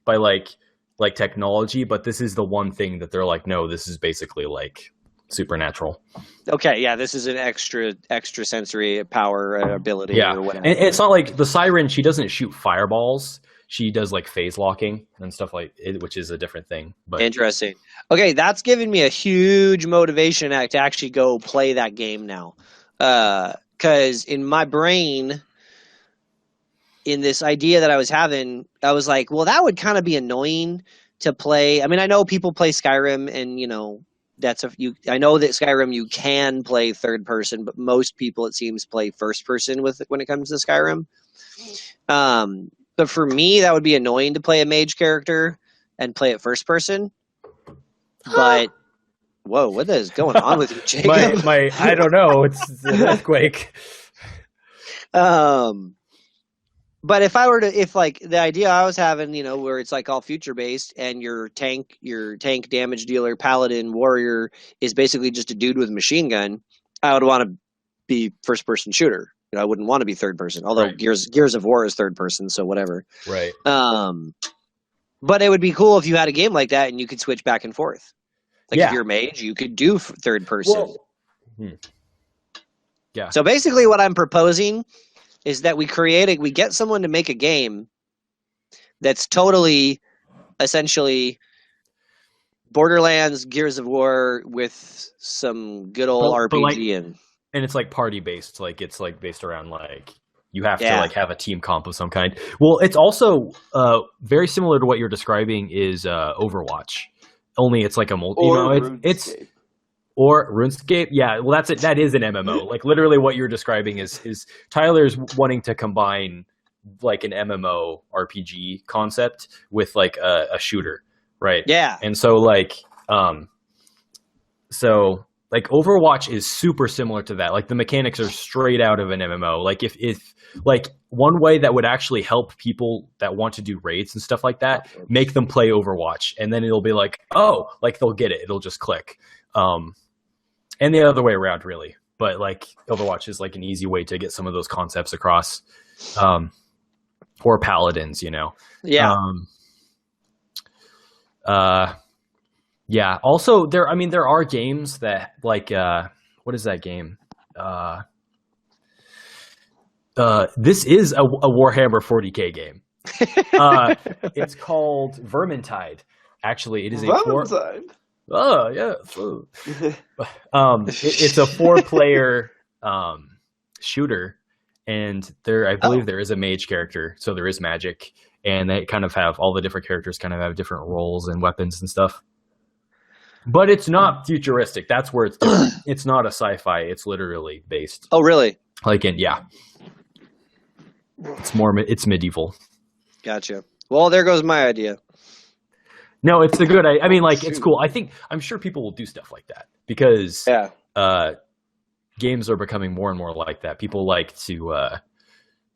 like technology, but this is the one thing that they're like, no, this is basically like supernatural. Okay, yeah, this is an extra sensory power ability Yeah, or whatever. and it's not like the siren. She doesn't shoot fireballs. She does like phase locking and stuff like it, which is a different thing. But Interesting. Okay, that's given me a huge motivation to actually go play that game now. Because in my brain, in this idea that I was having, I was like, well, that would kind of be annoying to play. I mean, I know people play Skyrim, and I know that Skyrim you can play third person, but most people, it seems, play first person when it comes to Skyrim. But for me, that would be annoying to play a mage character and play it first person. But whoa, what is going on with you, Jacob? I don't know. It's an earthquake. But if like the idea I was having, where it's like all future based, and your tank damage dealer, paladin, warrior is basically just a dude with a machine gun, I would want to be first person shooter. I wouldn't want to be third person, although Right. Gears of War is third person, so whatever. Right. But it would be cool if you had a game like that and you could switch back and forth. Like Yeah. if you're a mage, you could do third person. Yeah. So basically what I'm proposing is that we get someone to make a game that's totally, essentially, Borderlands, Gears of War with some good old But RPG like- in. And it's like party based, like it's like based around like you have Yeah. to like have a team comp of some kind. Well, it's also very similar to what you're describing is Overwatch. Only it's like a multi. It's RuneScape. or RuneScape. Yeah, well that's it. That is an MMO. Like literally, what you're describing is Tyler's wanting to combine like an MMO RPG concept with like a shooter, right? Yeah. And so like Overwatch is super similar to that. Like the mechanics are straight out of an MMO. Like if like one way that would actually help people that want to do raids and stuff like that, make them play Overwatch, and then it'll be like, oh, like they'll get it. It'll just click. And the other way around, really. But like Overwatch is like an easy way to get some of those concepts across. Or Paladins, you know. Yeah. Yeah. Also, there are games that like what is that game? This is a Warhammer 40K game. It's called Vermintide. Actually, it is Vermintide. Oh yeah. It's a 4-player shooter, and I believe there is a mage character, so there is magic, and they kind of have all the different characters kind of have different roles and weapons and stuff. But it's not futuristic. That's where it's different. It's not a sci-fi. It's literally based. Oh, really? Like it's medieval. Gotcha. Well, there goes my idea. No, it's a good. I mean, like it's cool. I'm sure people will do stuff like that because games are becoming more and more like that. People like to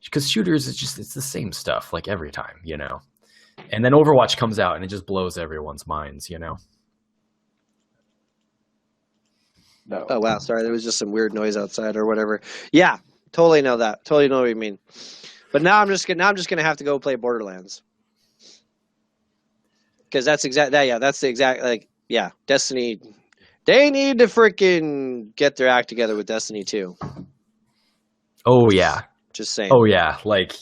because shooters it's the same stuff like every time, you know. And then Overwatch comes out and it just blows everyone's minds, you know. No. Oh wow, sorry, there was just some weird noise outside or whatever. Yeah, totally know that. Totally know what you mean. But now I'm just gonna have to go play Borderlands. Because that's the exact Destiny. They need to freaking get their act together with Destiny 2. Oh yeah. Just saying. Oh yeah, like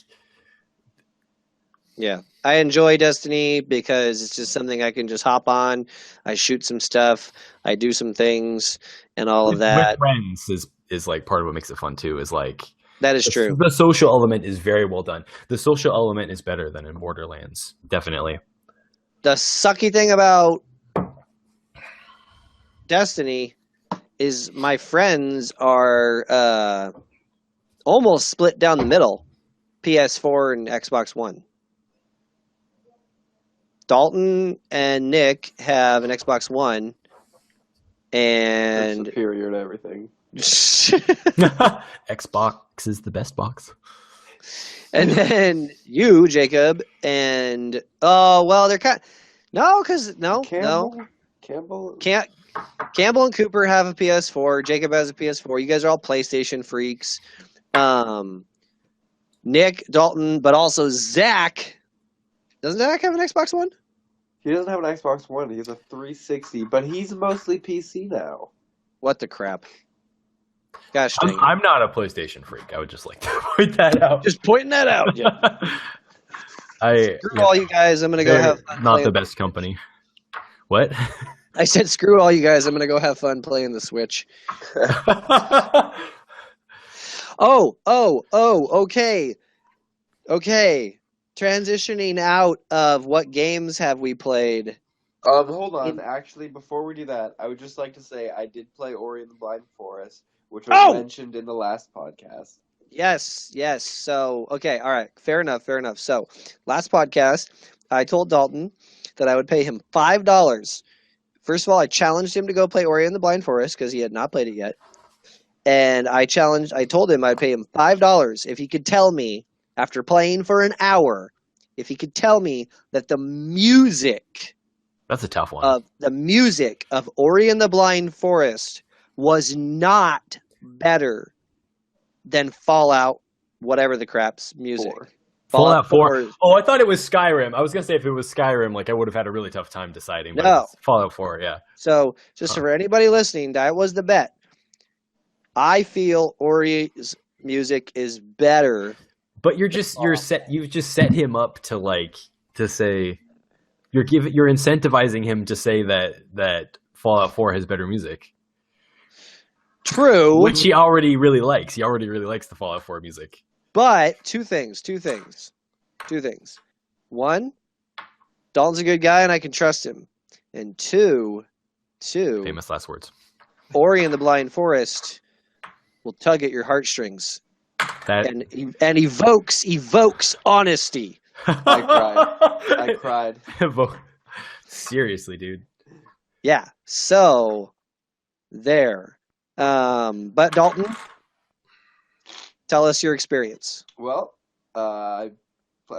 yeah. I enjoy Destiny because it's just something I can just hop on. I shoot some stuff. I do some things and all of that. With friends is like part of what makes it fun too. Is like that is true. The social element is very well done. The social element is better than in Borderlands, definitely. The sucky thing about Destiny is my friends are almost split down the middle, PS4 and Xbox One. Dalton and Nick have an Xbox One, and they're superior to everything. Xbox is the best box. And then you, Jacob, and they're Campbell and Cooper have a PS4. Jacob has a PS4. You guys are all PlayStation freaks. Nick, Dalton, but also Zach. Doesn't Zach have an Xbox One? He doesn't have an Xbox One. He has a 360, but he's mostly PC now. What the crap? Gosh dang. I'm not a PlayStation freak. I would just like to point that out. Just pointing that out. Yeah. Screw all you guys. I'm going to go have fun. Not the best company. What? I said, screw all you guys. I'm going to go have fun playing the Switch. Okay. Transitioning out of what games have we played? Hold on. Actually, before we do that, I would just like to say I did play Ori and the Blind Forest, which was mentioned in the last podcast. Yes. So, okay, all right. Fair enough. So, last podcast, I told Dalton that I would pay him $5. First of all, I challenged him to go play Ori and the Blind Forest because he had not played it yet. And I told him I'd pay him $5 if he could tell me, after playing for an hour, if he could tell me that the music... That's a tough one. The music of Ori and the Blind Forest was not better than Fallout, whatever the crap's music. Fallout 4. Oh, I thought it was Skyrim. I was going to say if it was Skyrim, like I would have had a really tough time deciding. But no. Fallout 4, yeah. So, just for anybody listening, that was the bet. I feel Ori's music is better. But you've just set him up to say you're incentivizing him to say that Fallout 4 has better music. True. Which he already really likes. He already really likes the Fallout 4 music. But two things. One, Dalton's a good guy and I can trust him. And two, famous last words. Ori and the Blind Forest will tug at your heartstrings. That and evokes honesty. I cried. Seriously, dude. Yeah. So there. But Dalton, tell us your experience. Well, I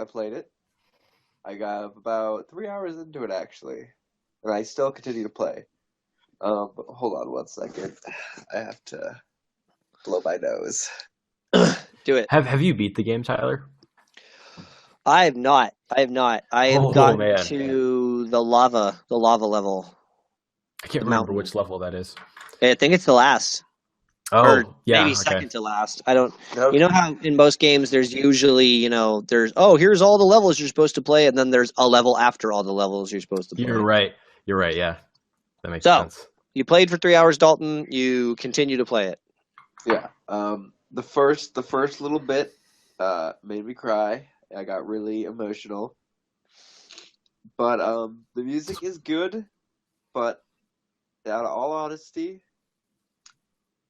played it. I got about 3 hours into it actually, and I still continue to play. But hold on 1 second. I have to blow my nose. Do it. Have you beat the game, Tyler? I have not. I have Oh, gotten man. to the lava level. I can't The remember mountain. which level that is. I think it's the last. Oh, Or yeah. maybe Okay. second to last. I don't. Okay. You know how in most games there's usually, there's here's all the levels you're supposed to play, and then there's a level after all the levels you're supposed to play. You're right. Yeah. That makes So- sense. You played for 3 hours, Dalton. You continue to play it. Yeah. The first little bit made me cry. I got really emotional. But the music is good. But out of all honesty,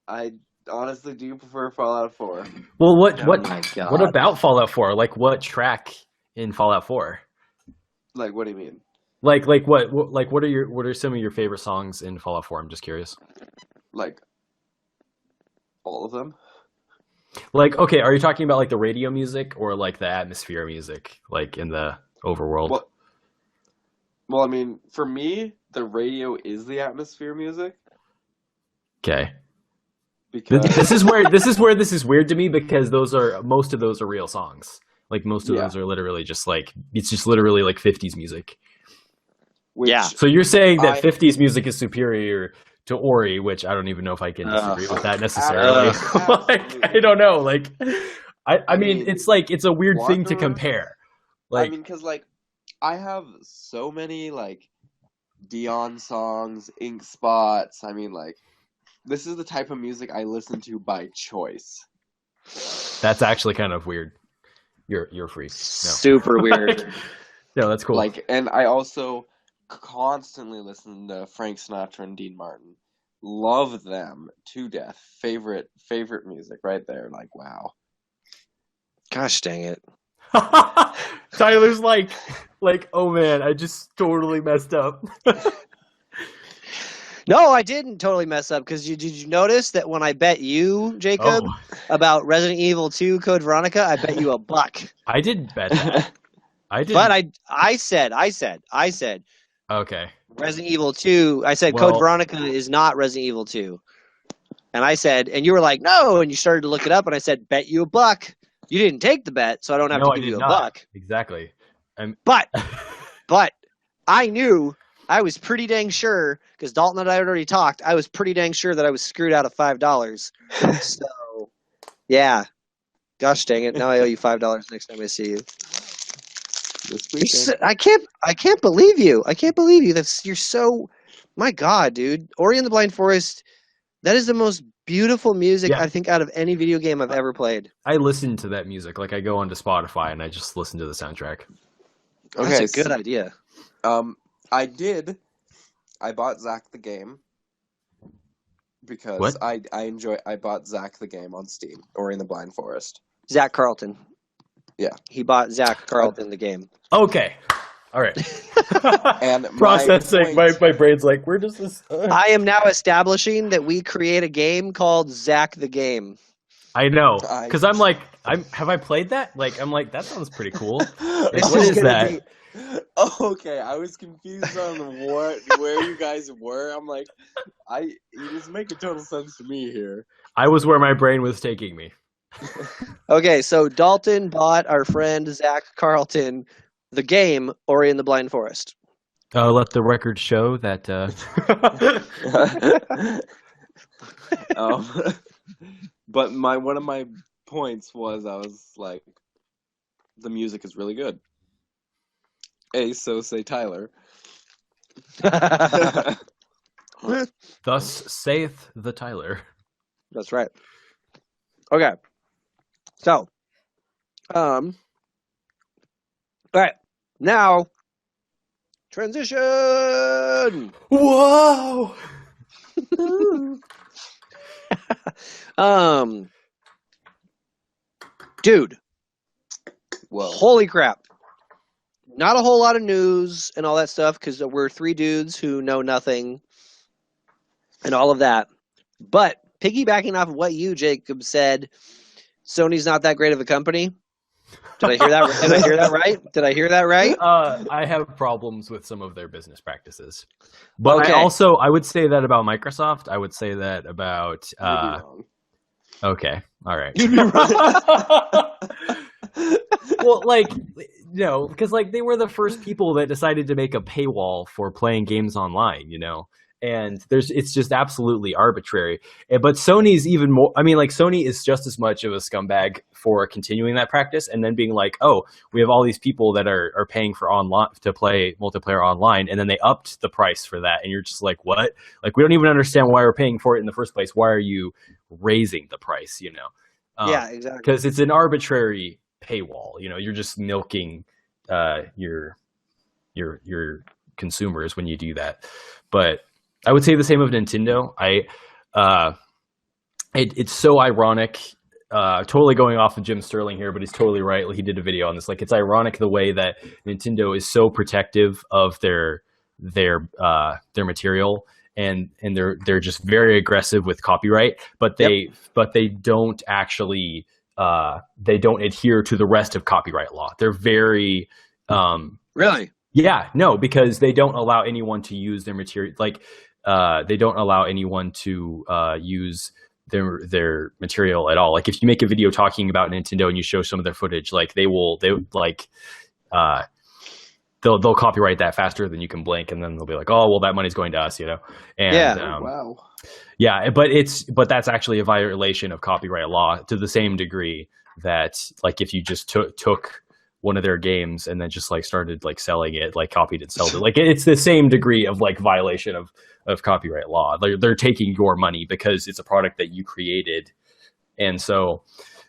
I honestly do prefer Fallout 4. Well, what Oh my God. what about Fallout 4? Like, what track in Fallout 4? Like, what do you mean? Like what are some of your favorite songs in Fallout 4? I'm just curious. Like, all of them? Like, okay, are you talking about like the radio music or like the atmosphere music, like in the overworld? Well, I mean, for me, the radio is the atmosphere music Okay. because This is where this is weird to me because most of those are real songs. Like most of Yeah. those are literally just like it's just literally like 50s music. which, Yeah. So you're saying that I- 50s music is superior to Ori, which I don't even know if I can disagree with that necessarily. Absolutely. Like, I don't know. Like I mean, mean, it's like it's a weird thing to Wanderer- compare. Like I mean, because like I have so many like Dion songs, Ink Spots. I mean, like this is the type of music I listen to by choice. that's actually kind of weird. You're a freak. No. Super weird. No, that's cool. Like, and I also constantly listen to Frank Sinatra and Dean Martin. Love them to death. Favorite music right there. Like, wow. Gosh dang it. Tyler's like, oh man, I just totally messed up. No, I didn't totally mess up because did you notice that when I bet you, Jacob, Oh, about Resident Evil 2 Code Veronica, I bet you $1. I didn't bet that. I did. But I said Okay. Resident Evil 2. I said Well- Code Veronica is not Resident Evil 2, and I said, and you were like, no, and you started to look it up, and I said, bet you $1. You didn't take the bet, so I don't have No, to I give did you not. $1. Exactly. But I knew. I was pretty dang sure, because Dalton and I had already talked, I was pretty dang sure that I was screwed out of $5. So, yeah. Gosh dang it. Now I owe you $5 next time I see you. This You're weekend. so, I can't believe you. I can't believe you. You're so, my God, dude. Ori and the Blind Forest, that is the most beautiful music, Yeah. I think, out of any video game I've ever played. I listen to that music. Like I go onto Spotify and I just listen to the soundtrack. That's Okay, a good idea. I bought Zack the game because What? I bought Zack the game on Steam, Ori and the Blind Forest. Zach Carlton. Yeah. He bought Zach Carlton the game. Okay. All right. And Processing. my point- My brain's like, where does this? I am now establishing that we create a game called Zach the Game. I know, I- because I'm like, have I played that? Like, I'm like, that sounds pretty cool. Like, This what is is gonna that? be- Okay, I was confused on where you guys were. I'm like, you just make a total sense to me here. I was where my brain was taking me. Okay, so Dalton bought our friend Zach Carlton the game Ori and the Blind Forest. Let the record show that. But one of my points was I was like, the music is really good. So say Tyler. Thus saith the Tyler. That's right. Okay. So, all right. Now, transition. Whoa! Dude, Whoa. holy crap. Not a whole lot of news and all that stuff because we're three dudes who know nothing and all of that. But piggybacking off of what you, Jacob, said, Sony's not that great of a company. Did I hear that? Did I hear that right? Did I hear that right? I have problems with some of their business practices, but Okay. I would say that about Microsoft. I would say that about. You'd be wrong. Okay, all right. You'd be wrong. Well, like, no, because like they were the first people that decided to make a paywall for playing games online, you know, and it's just absolutely arbitrary. But Sony's even more. I mean, like Sony is just as much of a scumbag for continuing that practice and then being like, oh, we have all these people that are paying for online to play multiplayer online, and then they upped the price for that, and you're just like, what? Like, we don't even understand why we're paying for it in the first place. Why are you raising the price? You know? Yeah, exactly. Because it's an arbitrary paywall. You know, you're just milking your consumers when you do that. But I would say the same of Nintendo. It's so ironic. Totally going off of Jim Sterling here, but he's totally right. He did a video on this. Like, it's ironic the way that Nintendo is so protective of their material, and they're just very aggressive with copyright, but they don't actually they don't adhere to the rest of copyright law. They're very Really? yeah, no, because they don't allow anyone to use their material. Like, they don't allow anyone to use their material at all. Like, if you make a video talking about Nintendo and you show some of their footage, like they'll copyright that faster than you can blink, and then they'll be like, oh, well, that money's going to us, you know? And Yeah. Wow. yeah, but that's actually a violation of copyright law to the same degree that, like, if you just took one of their games and then just like started like selling it, like copied and sold it, like it's the same degree of like violation of copyright law. They're taking your money because it's a product that you created, and so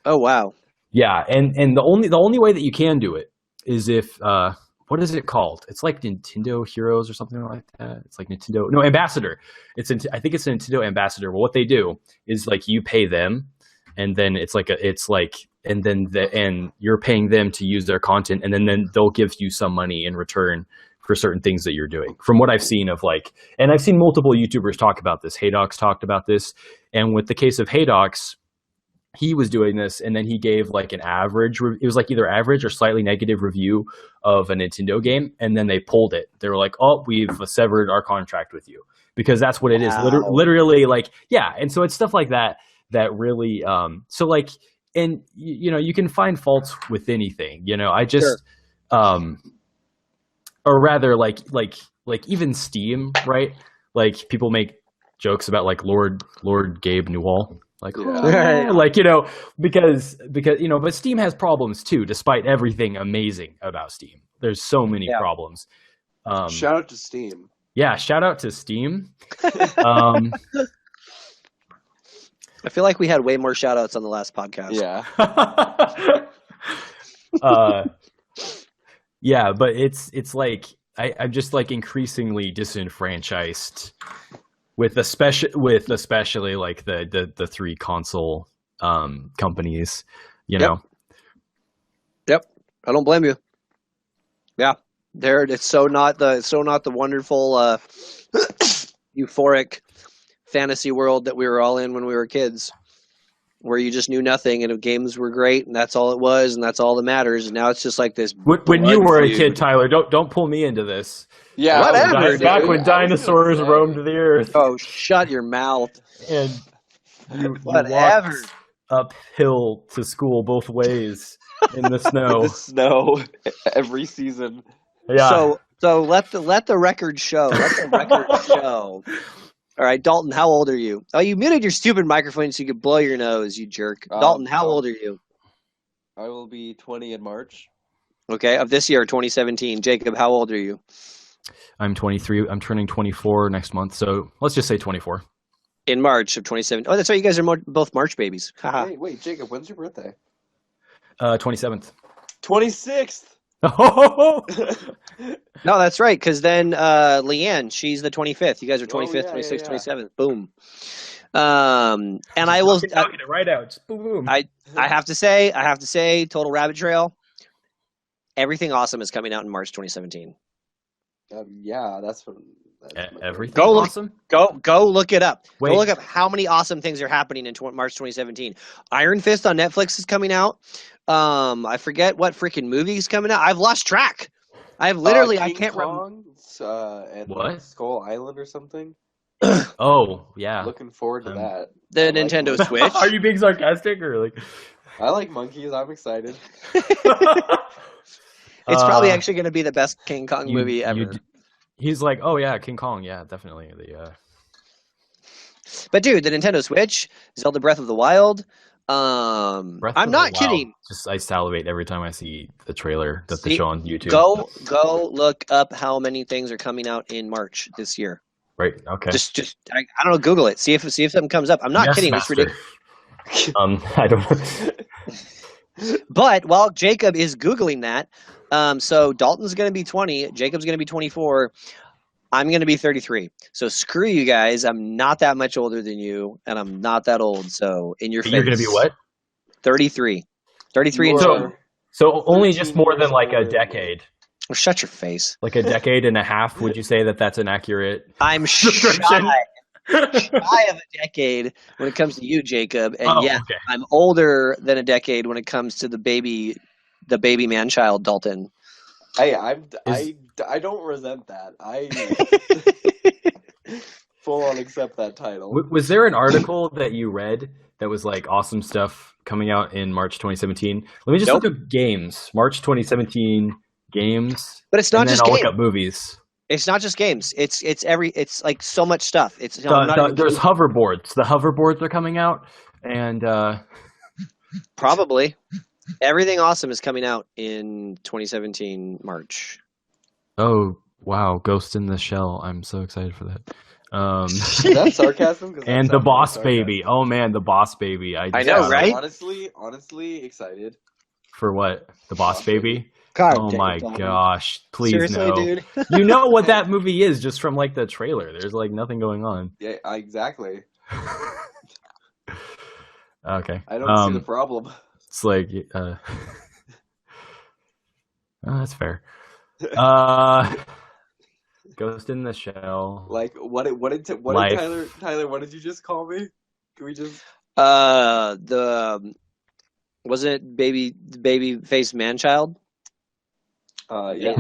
Oh, wow. yeah, and the only way that you can do it is if what is it called? It's like Nintendo Heroes or something like that. It's like Ambassador. I think it's a Nintendo Ambassador. Well, what they do is like you pay them, and then and you're paying them to use their content, and then they'll give you some money in return for certain things that you're doing. From what I've seen and I've seen multiple YouTubers talk about this. Haydox talked about this, and with the case of Haydox, he was doing this, and then he gave like an average. It was like either average or slightly negative review of a Nintendo game, and then they pulled it. They were like, "Oh, we've severed our contract with you," because that's what it is. Wow. Literally, like, yeah. And so it's stuff like that that really. So like, and you know, you can find faults with anything. You know, I just, or rather, like even Steam, right? Like, people make jokes about like Lord Gabe Newell. Like, Yeah. like, you know, because you know, but Steam has problems too, despite everything amazing about Steam. There's so many problems. Shout out to Steam. Yeah, shout out to Steam. I feel like we had way more shout outs on the last podcast. Yeah. Yeah, but it's like I'm just like increasingly disenfranchised with especially like the three console companies, you know. Yep. I don't blame you. Yeah. It's so not the wonderful euphoric fantasy world that we were all in when we were kids, where you just knew nothing and games were great and that's all it was and that's all that matters. And now it's just like this. When you were a feud. kid, Tyler, don't pull me into this. Yeah. Whatever, Back dude. when dinosaurs roamed the earth, Oh, shut your mouth. and you Whatever. walked uphill to school both ways in the snow. The snow every season. Yeah. So let the record show. Let the record show. All right, Dalton, how old are you? Oh, you muted your stupid microphone so you could blow your nose, you jerk. Dalton, how old are you? I will be 20 in March. Okay, of this year, 2017. Jacob, how old are you? I'm 23. I'm turning 24 next month, so let's just say 24. In March of 2017. Oh, that's right. You guys are both March babies. Haha. Wait, Jacob, when's your birthday? 27th. 26th. Oh, No, that's right. Because then Leanne, she's the 25th. You guys are 25th, yeah, 26th, yeah. 27th. Boom. And I will. knocking it right out. Just boom, boom. I have to say, Total Rabbit Trail. Everything awesome is coming out in March 2017. Yeah, that's what. Everything Go look- awesome. Go look it up. Wait. Go look up how many awesome things are happening in March 2017. Iron Fist on Netflix is coming out. I forget what freaking movie is coming out. I've lost track. I've literally I King can't remember. Kong, and What? Skull Island or something. Oh, yeah. Looking forward to Um, that. The I like Nintendo monkeys. Switch. Are you being sarcastic or like? I like monkeys. I'm excited. It's probably actually going to be the best King Kong you- movie you ever. d- He's like, oh yeah, King Kong, yeah, definitely. But dude, the Nintendo Switch, Zelda Breath of the Wild. Breath I'm of not the Wild. kidding. Just I salivate every time I see the trailer that they See, show on YouTube. Go look up how many things are coming out in March this year. Right. Okay. Just I don't know, Google it. See if something comes up. I'm not Yes, kidding. It's master. ridiculous. I don't. But while Jacob is Googling that, so Dalton's going to be 20, Jacob's going to be 24, I'm going to be 33. So screw you guys. I'm not that much older than you, and I'm not that old. So in your face. You're gonna be what? 33. 33 and You So- are- So only 13 just more than years like a older than me. decade, Oh, shut your face. like a decade and a half. Would you say that that's an accurate? I'm shy Description. of a decade when it comes to you, Jacob. And yeah, okay. I'm older than a decade when it comes to the baby man-child, Dalton. Hey, Is- I don't resent that. I full on accept that title. Was there an article that you read that was like awesome stuff coming out in March 2017? Let me just Nope. look up games. March 2017 games. But it's not and then just I'll games. look up movies. It's not just games. It's like so much stuff. It's I'm not even There's kidding. hoverboards. The hoverboards are coming out, and Probably everything awesome is coming out in 2017 March. oh wow, Ghost in the Shell. I'm so excited for that. Is that sarcasm? 'Cause that And the sounds Boss like Baby. Oh man, the Boss Baby. I know, right? Honestly excited. For what? The Boss Baby? God, Oh dang my it, Dalton. gosh! Please Seriously, no. dude. You know what that movie is just from like the trailer. There's like nothing going on. Yeah, exactly. Okay. I don't see the problem. It's like oh, that's fair. Ghost in the Shell. Like what did Life. Tyler? What did you just call me? Can we just? Was it baby face man child? Yeah.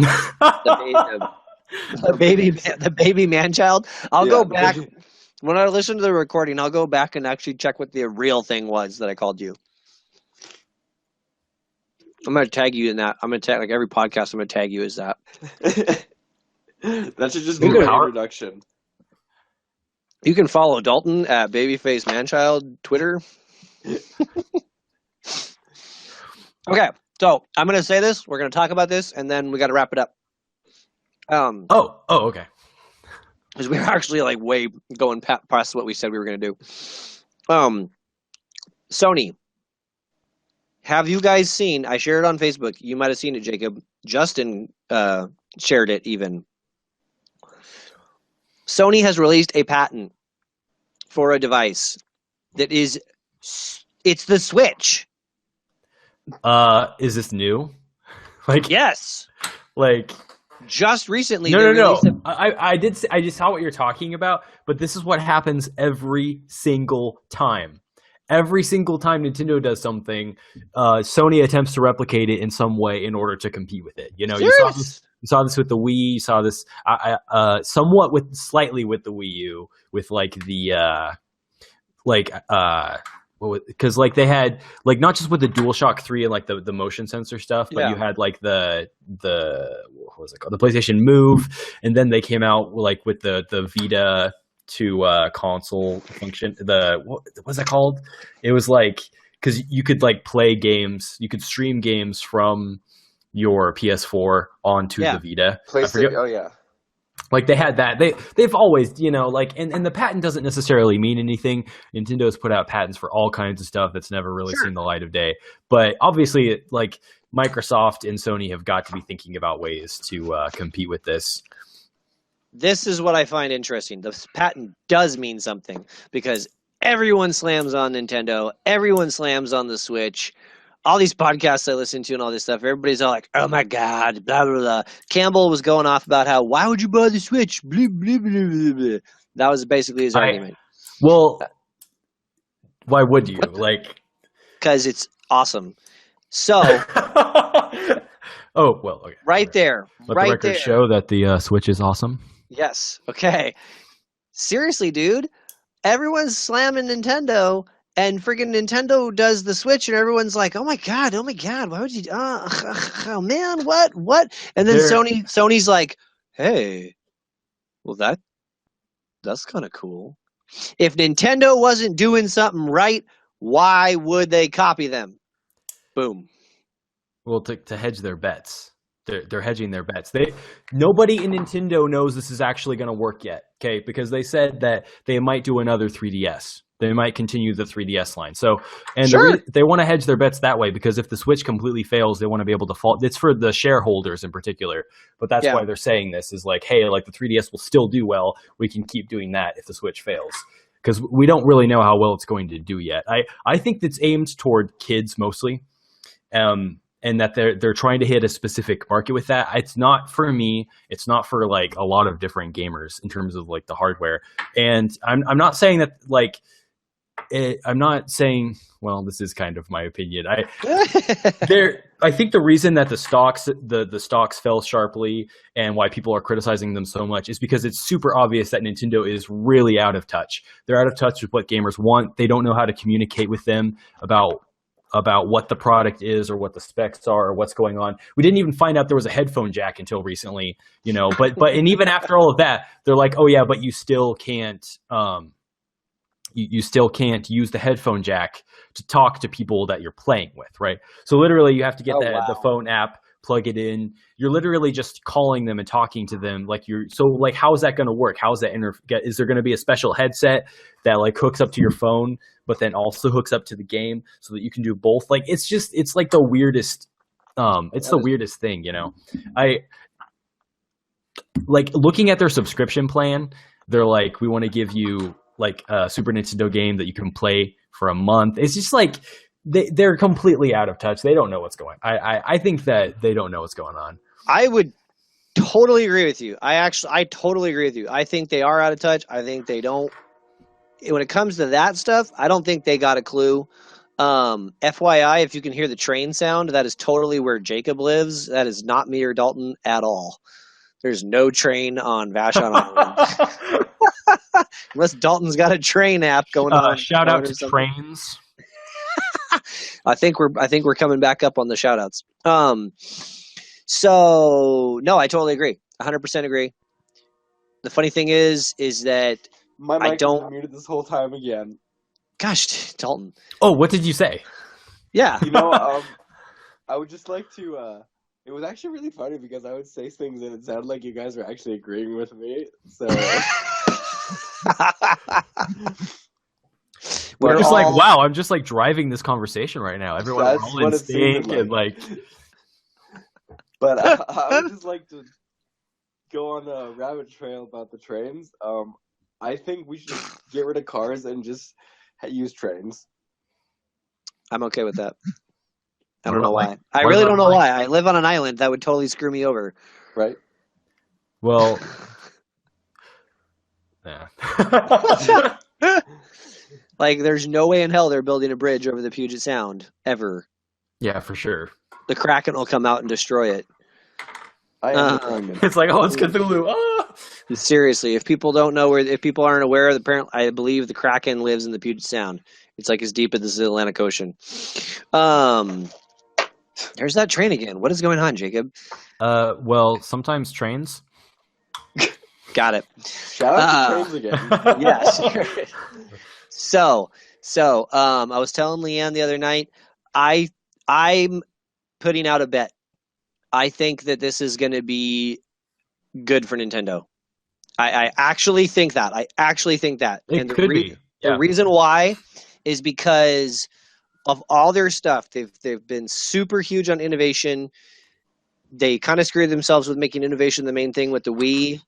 The baby man child. I'll Yeah, go the back baby- when I listen to the recording. I'll go back and actually check what the real thing was that I called you. I'm gonna tag you in that. I'm gonna tag like every podcast. I'm gonna tag you as that. That should just be Look at my how- introduction. You can follow Dalton at Babyface Manchild Twitter. Okay, so I'm gonna say this. We're gonna talk about this, and then we got to wrap it up. Oh, okay. Because we were actually like way going past what we said we were gonna do. Sony. Have you guys seen? I shared it on Facebook. You might have seen it, Jacob. Justin shared it even. Sony has released a patent for a device that is, it's the Switch. Is this new? Like, Yes. like Just recently. no, they no, no. released I did. I just saw what you're talking about, but this is what happens every single time. Every single time Nintendo does something, Sony attempts to replicate it in some way in order to compete with it. You know, Serious? you saw this with the Wii. You saw this somewhat with slightly with the Wii U, with like the because like they had like not just with the DualShock 3 and like the motion sensor stuff, but Yeah. you had like the what was it called, the PlayStation Move, and then they came out like with the Vita to console function. What was that called? It was like because you could like play games, you could stream games from your PS4 onto Yeah. the Vita. I PlayStation. forget- Oh yeah. Like they had that. They've always, like, and the patent doesn't necessarily mean anything. Nintendo's put out patents for all kinds of stuff that's never really seen the light of day. But obviously, like Microsoft and Sony have got to be thinking about ways to compete with this. This is what I find interesting. The patent does mean something because everyone slams on Nintendo. Everyone slams on the Switch. All these podcasts I listen to and all this stuff, everybody's all like, oh my God, blah, blah, blah. Campbell was going off about how, why would you buy the Switch? Blah, blah, blah, blah, blah. That was basically his argument. Well, why would you? Like, because it's awesome. So, oh, well, okay. Right there. Let right the record there. show that the Switch is awesome. Yes. Okay. Seriously, dude. Everyone's slamming Nintendo. And freaking Nintendo does the Switch, and everyone's like, "Oh my god, why would you? Oh man, what?" And then Sony's like, "Hey, well that's kind of cool. If Nintendo wasn't doing something right, why would they copy them?" Boom. Well, to hedge their bets, they're hedging their bets. Nobody in Nintendo knows this is actually going to work yet, okay? Because they said that they might do another 3DS. They might continue the 3DS line. So, and Sure. they want to hedge their bets that way because if the Switch completely fails, they want to be able to fall. It's for the shareholders in particular, but that's why they're saying this is like, hey, like the 3DS will still do well. We can keep doing that if the Switch fails because we don't really know how well it's going to do yet. I think it's aimed toward kids mostly, and that they're trying to hit a specific market with that. It's not for me. It's not for like a lot of different gamers in terms of like the hardware. And I'm not saying that like. I'm not saying. Well, this is kind of my opinion. I think the reason that the stocks fell sharply and why people are criticizing them so much is because it's super obvious that Nintendo is really out of touch. They're out of touch with what gamers want. They don't know how to communicate with them about what the product is or what the specs are or what's going on. We didn't even find out there was a headphone jack until recently, but and even after all of that, they're like, oh yeah, but you still can't. You still can't use the headphone jack to talk to people that you're playing with, right? So literally you have to get the phone app, plug it in. You're literally just calling them and talking to them. So how is that going to work? How is that is there going to be a special headset that like hooks up to your phone, but then also hooks up to the game so that you can do both? Like, it's like the weirdest, weirdest thing, I like looking at their subscription plan. They're like, we want to give you like a Super Nintendo game that you can play for a month. It's just like they're completely out of touch. They don't know what's going on. I think that they don't know what's going on. I would totally agree with you. I totally agree with you. I think they are out of touch. I think they don't. When it comes to that stuff, I don't think they got a clue. FYI, if you can hear the train sound, that is totally where Jacob lives. That is not me or Dalton at all. There's no train on Vashon Island. Unless Dalton's got a train app going on. Shout out to trains. I think we're coming back up on the shout outs. So no, I totally agree. 100% agree. The funny thing is that my mic was muted this whole time again. Gosh, Dalton. Oh, what did you say? Yeah. I would just like to it was actually really funny because I would say things and it sounded like you guys were actually agreeing with me. So we're just like, wow, I'm just like driving this conversation right now. Everyone's all in sync and like. But I would just like to go on a rabbit trail about the trains. I think we should get rid of cars and just use trains. I'm okay with that. I don't know why. I really don't know why. I live on an island. That would totally screw me over. Right. Well, yeah. Like, there's no way in hell they're building a bridge over the Puget Sound ever. Yeah, for sure. The Kraken will come out and destroy it. It's like, oh, it's Cthulhu. Oh! Seriously, if people don't know if people aren't aware, apparently, I believe the Kraken lives in the Puget Sound. It's like as deep as the Atlantic Ocean. There's that train again. What is going on, Jacob? Well, sometimes trains. Got it. Shout out to trains again. Yes. So, I was telling Leanne the other night, I'm putting out a bet. I think that this is going to be good for Nintendo. I actually think that. It could be. The Yeah. reason why is because of all their stuff. They've been super huge on innovation. They kind of screwed themselves with making innovation the main thing with the Wii.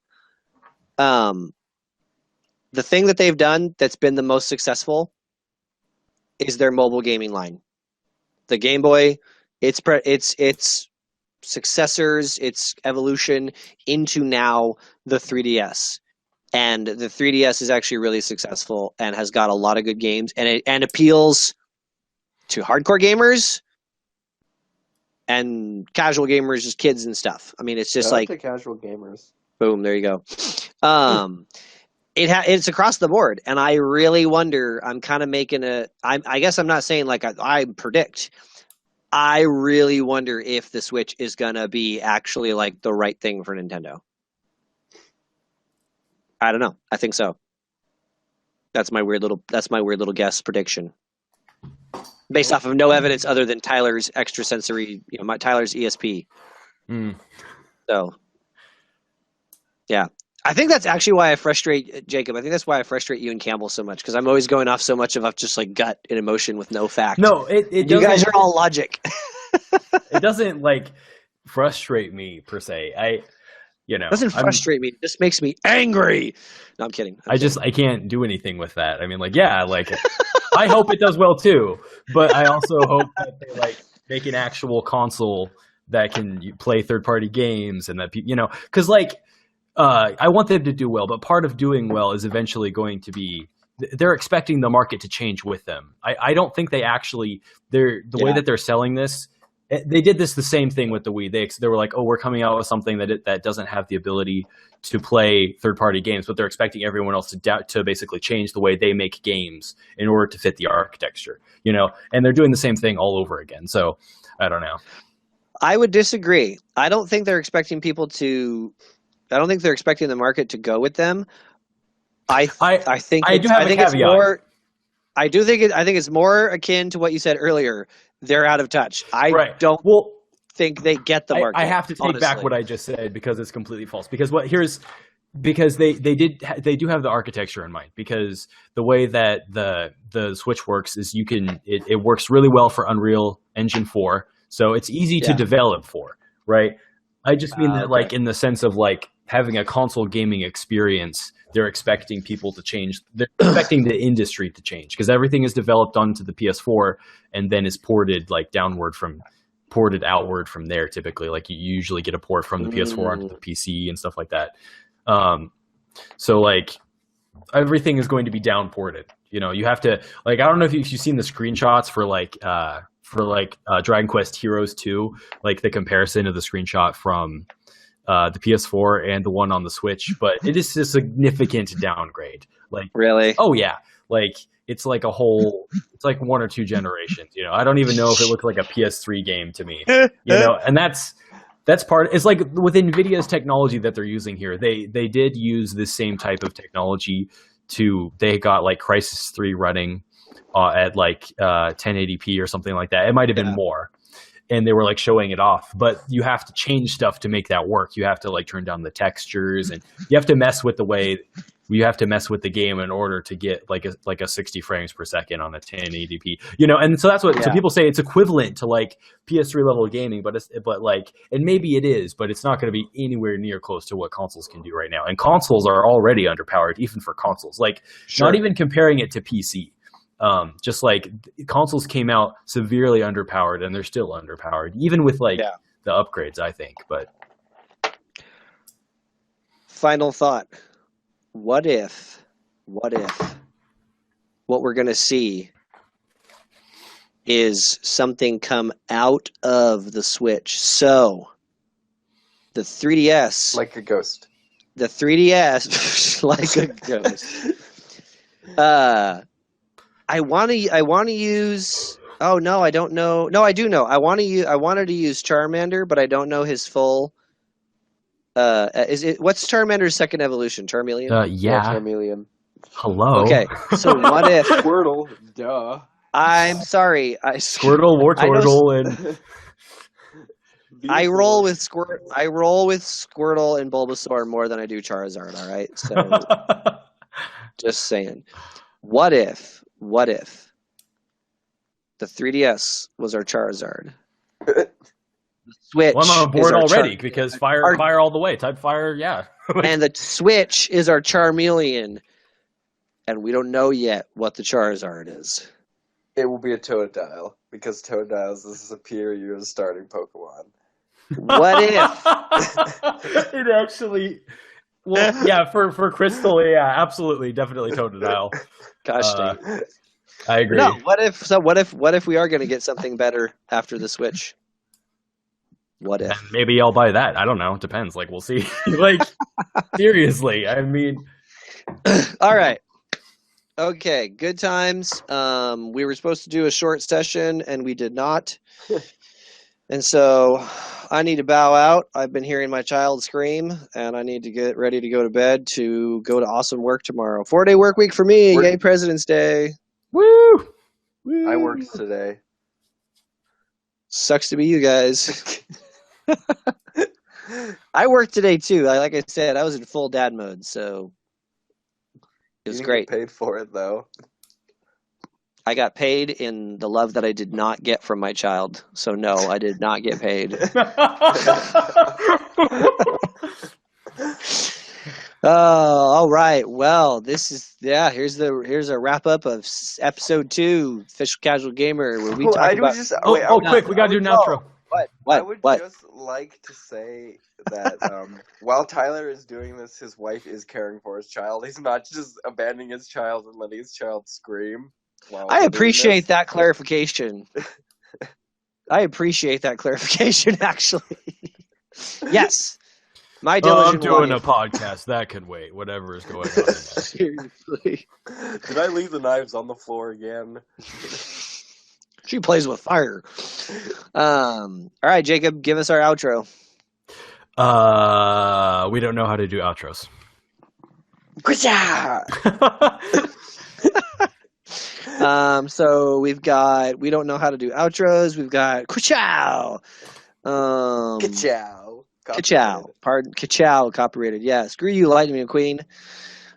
The thing that they've done that's been the most successful is their mobile gaming line. The Game Boy, its successors, its evolution into now the 3DS. And the 3DS is actually really successful and has got a lot of good games, and appeals to hardcore gamers and casual gamers, just kids and stuff. I mean, it's just Shout out like to casual gamers. boom, there you go. It's across the board, and I really wonder. I'm kind of making I guess I'm not saying like I predict. I really wonder if the Switch is gonna be actually like the right thing for Nintendo. I don't know. I think so. That's my weird little guess prediction, based off of no evidence other than Tyler's extrasensory, Tyler's ESP. So, yeah. I think that's actually why I frustrate Jacob. I think that's why I frustrate you and Campbell so much, because I'm always going off so much of just like gut and emotion with no fact. No, you guys are all logic. It doesn't like frustrate me per se. It doesn't frustrate me. It just makes me angry. No, I'm kidding. I can't do anything with that. I mean, I hope it does well too, but I also hope that they make an actual console that can play third-party games, and that because I want them to do well, but part of doing well is eventually going to be they're expecting the market to change with them. I don't think they actually way that they're selling this. They did the same thing with the Wii. They were like, oh, we're coming out with something that doesn't have the ability to play third-party games, but they're expecting everyone else to basically change the way they make games in order to fit the architecture, and they're doing the same thing all over again. So I don't know. I would disagree. I don't think they're expecting the market to go with them. I think it's more akin to what you said earlier. They're out of touch. I don't think they get the market. I have to take back what I just said because it's completely false. Because they do have the architecture in mind. Because the way that the Switch works is it works really well for Unreal Engine 4, so it's easy to develop for. Right. I just mean that in the sense of having a console gaming experience. They're expecting people to change. They're expecting the industry to change because everything is developed onto the PS4 and then is ported outward from there. Typically, you usually get a port from the PS4 onto the PC and stuff like that. So everything is going to be downported. You have to I don't know if you've seen the screenshots for Dragon Quest Heroes 2, the comparison of the screenshot from the PS4 and the one on the Switch, but it is a significant downgrade. Really? Oh yeah. It's it's one or two generations. I don't even know if it looks like a PS3 game to me. And that's part. It's with NVIDIA's technology that they're using here. They did use this same type of technology they got Crysis 3 running at 1080p or something like that. It might have been more. And they were showing it off, but you have to change stuff to make that work. You have to turn down the textures, and you have to mess with the game in order to get a 60 frames per second on a 1080p. And so that's what so people say it's equivalent to PS3 level gaming, but and maybe it is, but it's not going to be anywhere near close to what consoles can do right now. And consoles are already underpowered, even for consoles. Not even comparing it to PC. Just consoles came out severely underpowered, and they're still underpowered, even with the upgrades, I think. But final thought: what if what we're gonna see is something come out of the Switch? So the 3DS, like a ghost. The 3DS, like a ghost. I want to use. Oh no, I don't know. No, I do know. I wanted to use Charmander, but I don't know his full. What's Charmander's second evolution? Charmeleon. Yeah. Charmeleon. Hello. Okay, so what if Squirtle? Duh. I'm sorry. Squirtle, Wartortle, and I roll with Squirtle and Bulbasaur more than I do Charizard. All right, so just saying. What if the 3DS was our Charizard? The Switch. Well, I'm on is board our already because fire all the way. Type fire, yeah. And the Switch is our Charmeleon, and we don't know yet what the Charizard is. It will be a Totodile because Totodile is the superior starting Pokemon. What if? It actually. Well, yeah, for Crystal, yeah, absolutely, definitely Totodile. Gosh dang it. I agree. No, what if we are going to get something better after the Switch? What if? And maybe I'll buy that. I don't know. It depends. Like, we'll see. Like, seriously. I mean. All right. Okay. Good times. We were supposed to do a short session, and we did not. And so I need to bow out. I've been hearing my child scream, and I need to get ready to go to bed to go to awesome work tomorrow. 4-day work week for me. Yay, President's Day. Woo! I worked today. Sucks to be you guys. I worked today too. Like I said, I was in full dad mode, so it was great. Get paid for it though. I got paid in the love that I did not get from my child. So no, I did not get paid. Oh, all right. Well, here's a wrap up of episode 2, Official Casual Gamer, where we talk about. Quick, we gotta do an outro. I would just like to say that while Tyler is doing this, his wife is caring for his child. He's not just abandoning his child and letting his child scream. I appreciate that clarification. Actually. Yes. My diligent I'm doing wife. a podcast. That can wait. Whatever is going on. Seriously. Did I leave the knives on the floor again? She plays with fire. All right, Jacob, give us our outro. We don't know how to do outros. So we've got we don't know how to do outros. We've got ka-chow. Ka-chow. Ka-chow. Pardon, ka-chow, copyrighted. Yeah, screw you, Lightning McQueen.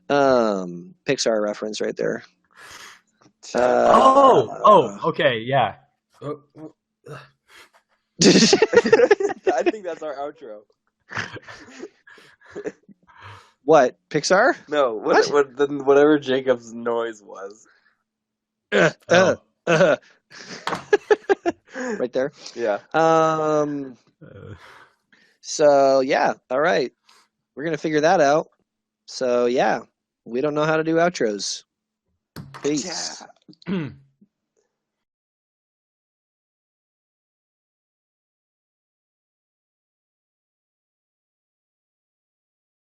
Pixar reference right there. Okay, yeah. I think that's our outro. What, Pixar? No, whatever Jacob's noise was. Right there. Yeah. So yeah, all right. We're gonna figure that out. So yeah, we don't know how to do outros. Peace. Yeah.